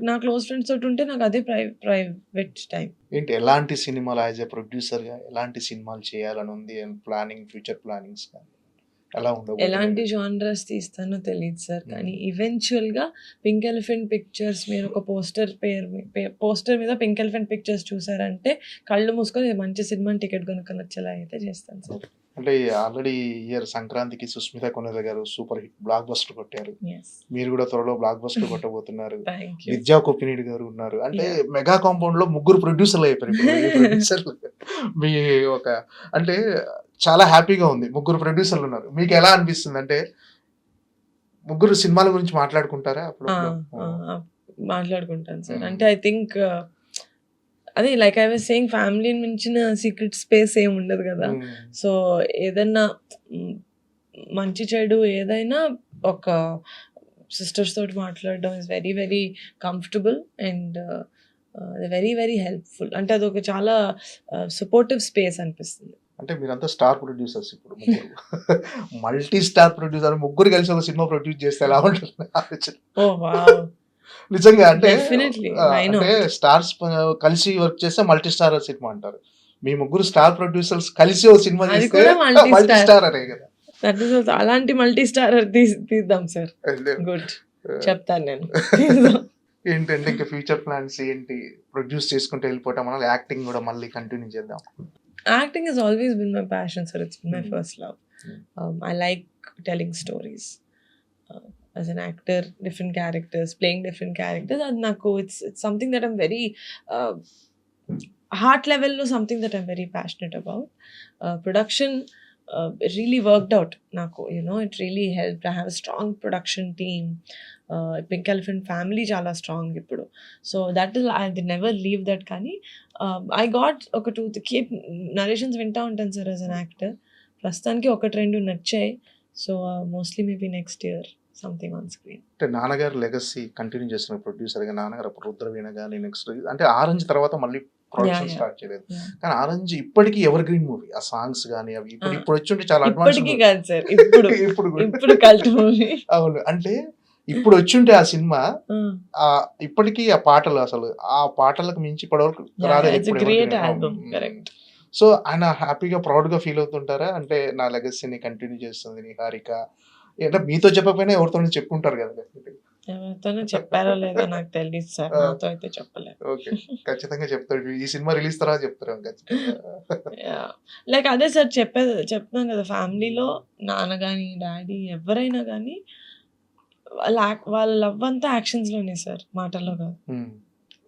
నా క్లోజ్ ఫ్రెండ్స్ తోటి ఉంటే నాకు అదే ప్రైవేట్ టైం. ఏంటి ఎలాంటి సినిమాలు యాజ్ ఎ ప్రొడ్యూసర్‌గా ఎలాంటి సినిమాలు చేయాలని ఉంది? ప్లానింగ్ ఫ్యూచర్ ప్లానింగ్స్ కానీ ఎలా ఉండబోతున్నాయి? ఎలాంటి జానరస్ తీస్తానో తెలియదు సార్, కానీ ఈవెన్చువల్‌గా పింక్ ఎలిఫెంట్ పిక్చర్స్ మీరు ఒక పోస్టర్ మీద పింక్ ఎలిఫెంట్ పిక్చర్స్ చూసారంటే కళ్ళు మూసుకొని ఇది మంచి సినిమా టికెట్ కొనుక్కొనొచ్చేలా అయితే చేస్తాను సార్. అంటే ఆల్రెడీ ఇయర్ సంక్రాంతికి సుస్మిత కొనెద గారు సూపర్ హిట్ బ్లాక్ బస్టర్ కొట్టారు. Yes. మీరు కూడా త్వరలో బ్లాక్ బస్టర్ కొట్టబోతున్నారు. Thank you. విద్యా కొప్పినేడు గారు ఉన్నారు. అంటే Yeah. మెగా కాంపౌండ్ లో ముగ్గురు ప్రొడ్యూసర్లు అయిపోయారు ఇప్పుడు. ఈ ప్రొడ్యూసర్లు మీ ఒక అంటే చాలా హ్యాపీగా ఉంది. ముగ్గురు ప్రొడ్యూసర్లు ఉన్నారు. మీకు ఎలా అనిపిస్తుంది? అంటే ముగ్గురు సినిమాల గురించి మాట్లాడుకుంటారా అప్పుడప్పుడు? మాట్లాడుకుంటాను సార్. అంటే ఐ థింక్ అదే లైక్ ఐ వాజ్ సేయింగ్, ఫ్యామిలీని మించిన సీక్రెట్ స్పేస్ ఏమి ఉండదు కదా. సో ఏదన్నా మంచి చెడు ఏదైనా ఒక సిస్టర్స్ తోటి మాట్లాడడం is very very comfortable and very very helpful. అంటే అదొక చాలా సపోర్టివ్ స్పేస్ అనిపిస్తుంది. అంటే మీరంతా స్టార్ ప్రొడ్యూసర్స్ ఇప్పుడు ముగ్గురు. మల్టీ స్టార్ ప్రొడ్యూసర్ ముగ్గురు కలిసి ఒక సినిమా ప్రొడ్యూస్ చేస్తే ఎలా ఉంటుంది ఆలోచన? ఓహ్ వావ్! నిజంగా అంటే Definitely. Why not? అంటే స్టార్స్ కలిసి వర్క్ చేస్తే మల్టీ స్టార్ సినిమా అంటారు. మీ ముగ్గురు స్టార్ ప్రొడ్యూసర్స్ కలిసి ఒక సినిమా అది చేస్తే కూడా multi మల్టీ star. స్టార్ అనే కదా. దట్ ఈస్ ఆల్సో అలాంటి మల్టీ స్టారర్ తీద్దాం సార్. గుడ్. చెప్తాను నేను. ఏంటంటే ఇంకా ఫ్యూచర్ ప్లాన్స్ ఏంటి? ప్రొడ్యూస్ చేసుకుంటూ వెళ్ళిపోవటం అనాలి, యాక్టింగ్ కూడా మళ్ళీ కంటిన్యూ చేద్దాం. Acting has always been my passion, sir. It's been my first love. Mm. I like telling stories. As an actor, different characters, playing different characters. And naku, it's something that I'm very heart level lo something that I'm very passionate about. Production it really worked out. Naku, it really helped. I have a strong production team. Pink Elephant family chala strong ippudu. So that is I never leave that kani. I got oka two keep narrations vinta untanu sir as an actor. Prastaniki oka trend nachai. So mostly maybe next year something on screen. అంటే నాన్నగారు legacy continue చేస్తున్న producer గా నాన్నగారు అప్పుడు రుద్రవీణ కానీ next అంటే orange తర్వాత మళ్ళీ ప్రొడక్షన్ Yeah. స్టార్ట్ చేయలేదు. Yeah. కానీ ఆరెంజ్ ఇప్పటికీ ఎవర్ గ్రీన్ మూవీ. ఆ సాంగ్స్ కానీ అవి ఇప్పుడు వచ్చి ఉంటే చాలా అడ్వాన్స్ ఇప్పటికి కాదు సార్. ఇప్పుడు ఇప్పుడు కూడా. ఇప్పుడు కల్ట్ మూవీ. అవును, అంటే ఇప్పుడు వచ్చి ఉంటే ఆ సినిమా ఇప్పటికీ ఆ పాటలు అసలు ఆ పాటలకు మించి ఇప్పటివరకు రాలేదు. It's great album. Correct. So ఆయన హ్యాపీగా ప్రౌడ్ గా ఫీల్ అవుతుంటారా? అంటే నా లెగసీని కంటిన్యూ చేస్తుంది నిహారిక. అంటే మీతో చెప్పకపోయినా ఎవరితో చెప్పుకుంటారు కదా. ఎవరితోనో చెప్పారో లేదో నాకు తెలియదు సార్. నాతో అయితే చెప్పలేదు. ఓకే, ఖచ్చితంగా చెప్తాడు. ఈ సినిమా రిలీజ్ తర్వాత చెప్తారు ఖచ్చితంగా. లైక్ అదే సార్ చెప్తున్నాను కదా, ఫ్యామిలీలో నాన్న కానీ డాడీ ఎవరైనా కానీ వాళ్ళ లవ్ అంతా యాక్షన్స్ లోనే సార్, మాటల్లో కాదు.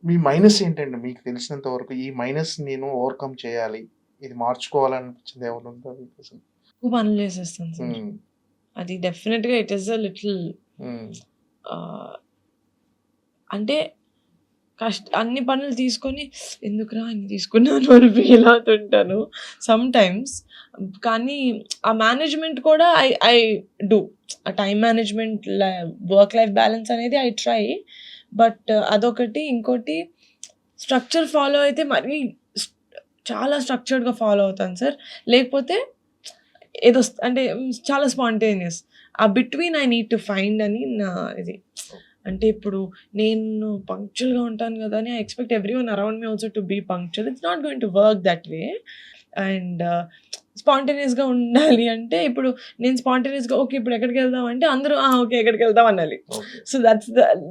మీ మైనస్ ఏంటండి మీకు తెలిసినంత వరకు? ఈ మైనస్ నేను ఓవర్కమ్ చేయాలి, ఇది మార్చుకోవాలనిపించింది ఏమైనా ఉందా మీకు అసలు? ఎక్కువ పనులు చేసేస్తాను సార్. అది డెఫినెట్ గా ఇట్ ఈస్ అ లిటిల్ అంటే అన్ని పనులు తీసుకొని ఎందుకురా ఇన్ని తీసుకున్నాను అని ఫీల్ అవుతుంటాను సమ్ టైమ్స్. కానీ ఆ మేనేజ్మెంట్ కూడా ఐ డూ. ఆ time management, work life balance అనేది ఐ ట్రై. బట్ అదొకటి. ఇంకోటి స్ట్రక్చర్ ఫాలో అయితే మరీ చాలా స్ట్రక్చర్డ్గా ఫాలో అవుతాను సార్. లేకపోతే ఏదో అంటే చాలా స్పాంటేనియస్. ఆ between I need to find అని నా ఇది. అంటే ఇప్పుడు నేను పంక్చువల్గా ఉంటాను కదా అని I expect everyone around me also to be punctual. It's not going to work that way. And స్పాంటేనియస్గా ఉండాలి అంటే ఇప్పుడు నేను స్పాంటేనియస్గా ఓకే ఇప్పుడు ఎక్కడికి వెళ్దాం అంటే అందరూ ఓకే ఎక్కడికి వెళ్దాం అనాలి. So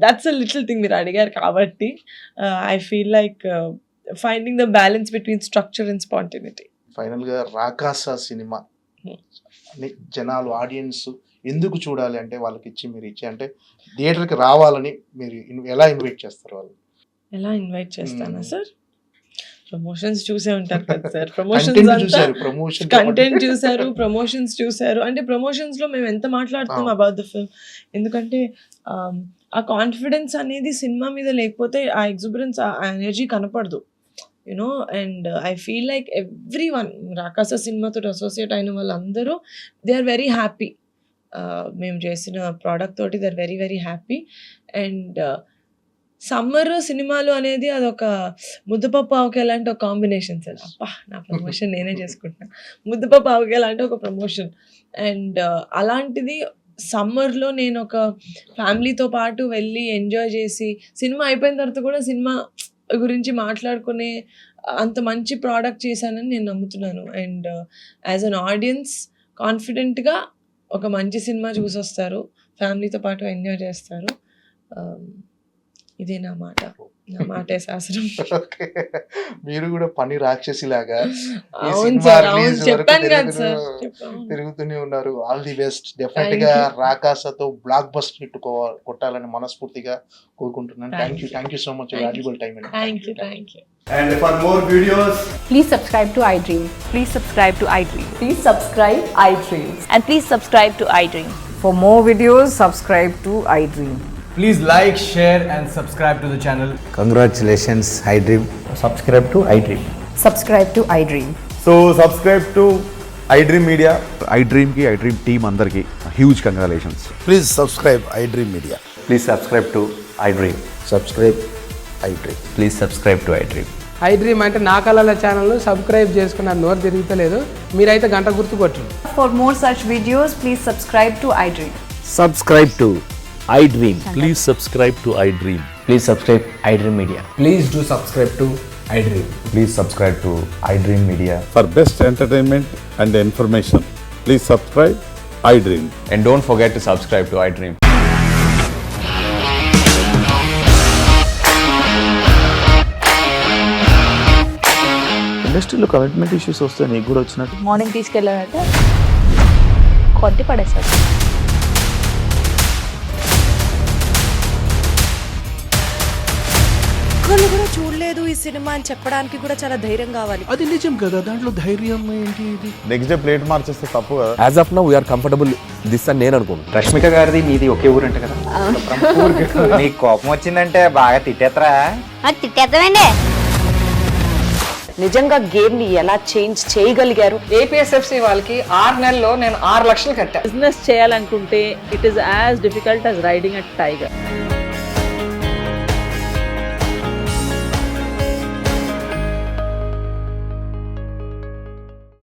that's a little thing మీరు అడిగారు కాబట్టి I feel like finding the balance between structure and spontaneity. ఫైనల్గా రాకాస సినిమా జనాలు ఆడియన్స్ ఎందుకు చూడాలి అంటే వాళ్ళకి ఇచ్చి మీరు ఇచ్చి అంటే థియేటర్కి రావాలని మీరు ఎలా ఇన్వైట్ చేస్తారు? వాళ్ళు ఎలా ఇన్వైట్ చేస్తానా సార్? ప్రమోషన్స్ చూసే ఉంటారు కదా సార్. కంటెంట్ చూసారు, ప్రమోషన్స్ చూసారు. అంటే ప్రమోషన్స్ లో మేము ఎంత మాట్లాడుతాం అబౌట్ ద ఫిల్మ్. ఎందుకంటే ఆ కాన్ఫిడెన్స్ అనేది సినిమా మీద లేకపోతే ఆ ఎగ్జుబరెన్స్, ఆ ఎనర్జీ కనపడదు. And I feel like everyone రాకాస సినిమాతో అసోసియేట్ అయిన వాళ్ళందరూ దే ఆర్ వెరీ హ్యాపీ. మేము చేసిన ప్రోడక్ట్ తోటి they are very very happy. And summer సినిమాలు అనేది అదొక ముద్దపప్పు ఆవకాయ లాంటి ఒక కాంబినేషన్ సార్. అబ్బా, నా ప్రమోషన్ నేనే చేసుకుంటున్నా. ముద్దపప్పు ఆవకాయ లాంటి ఒక ప్రమోషన్. అండ్ అలాంటిది సమ్మర్లో నేను ఒక ఫ్యామిలీతో పాటు వెళ్ళి ఎంజాయ్ చేసి సినిమా అయిపోయిన తర్వాత కూడా సినిమా గురించి మాట్లాడుకునే అంత మంచి ప్రోడక్ట్ చేశానని నేను నమ్ముతున్నాను. అండ్ యాజ్ అన్ ఆడియన్స్ కాన్ఫిడెంట్గా ఒక మంచి సినిమా చూసొస్తారు, ఫ్యామిలీతో పాటు ఎంజాయ్ చేస్తారు. ఇదే నా మాటే శాస్త్రం. మీరు కూడా పని రాక్షసి లాగా అవును సార్, అవును చెప్పాను కదా సార్, తిరుగుతూనే ఉన్నారు. All the best. డెఫినెట్ గా రాకాసతో బ్లాక్ బస్టర్ హిట్ కొట్టాలని మనస్ఫూర్తిగా కోరుకుంటున్నాను. Thank you so much. Valuable time. Thank you. And for more videos, please subscribe to iDream. Please subscribe to iDream. Please subscribe iDream. And please subscribe to iDream. For more videos, subscribe to iDream. please like, share and subscribe to the channel. Congratulations, iDream. Subscribe to iDream. Subscribe to iDream. So subscribe to iDream Media. iDream ki iDream team andarki huge congratulations. Please subscribe iDream Media. Please subscribe to iDream. Subscribe iDream. Please subscribe to iDream. I dream అంటే నా కళల channel subscribe చేసుకున్న నోరు తిరుగుతలేదు. మీరైతే గంట గుర్తు కొట్టండి. For more such videos, please subscribe to iDream. Subscribe to iDream. Please subscribe to iDream. Please subscribe iDream Media. Please do subscribe to iDream. Please subscribe to iDream Media. For best entertainment and information, please subscribe iDream. And don't forget to subscribe to iDream. ఇండస్ట్రీలో commitment issues వస్తే నీకు కూడా వచ్చినట్టు morning తీసుకెళ్ళాలంటే కొట్టి పడేసాడు. ఒక్కళ్ళు కూడా చూడలేదు ఈ సినిమా అని చెప్పడానికి కూడా చాలా ధైర్యం కావాలి. అది నిజం కదా, దాంట్లో ధైర్యం ఏంటి? ఇది నెక్స్ట్ డే ప్లేట్ మార్చేస్తే తప్పు కదా. As of now, we are comfortable this అని నేను అనుకుంటున్నాను. రష్మిక గారిది మీది ఒకే ఊరంట కదా. నీకు కోపం వచ్చిందంటే బాగా తిట్టేత్తరా? తిట్టేద్దామండి. నిజంగా గేమ్ ని ఎలా చేంజ్ చేయగలిగారు? ఏపీఎస్ఎఫ్సి వాళ్ళకి 6 నెలల్లో నేను 6 లక్షలు కట్టా. బిజినెస్ చేయాలనుకుంటే it is as difficult as riding a tiger.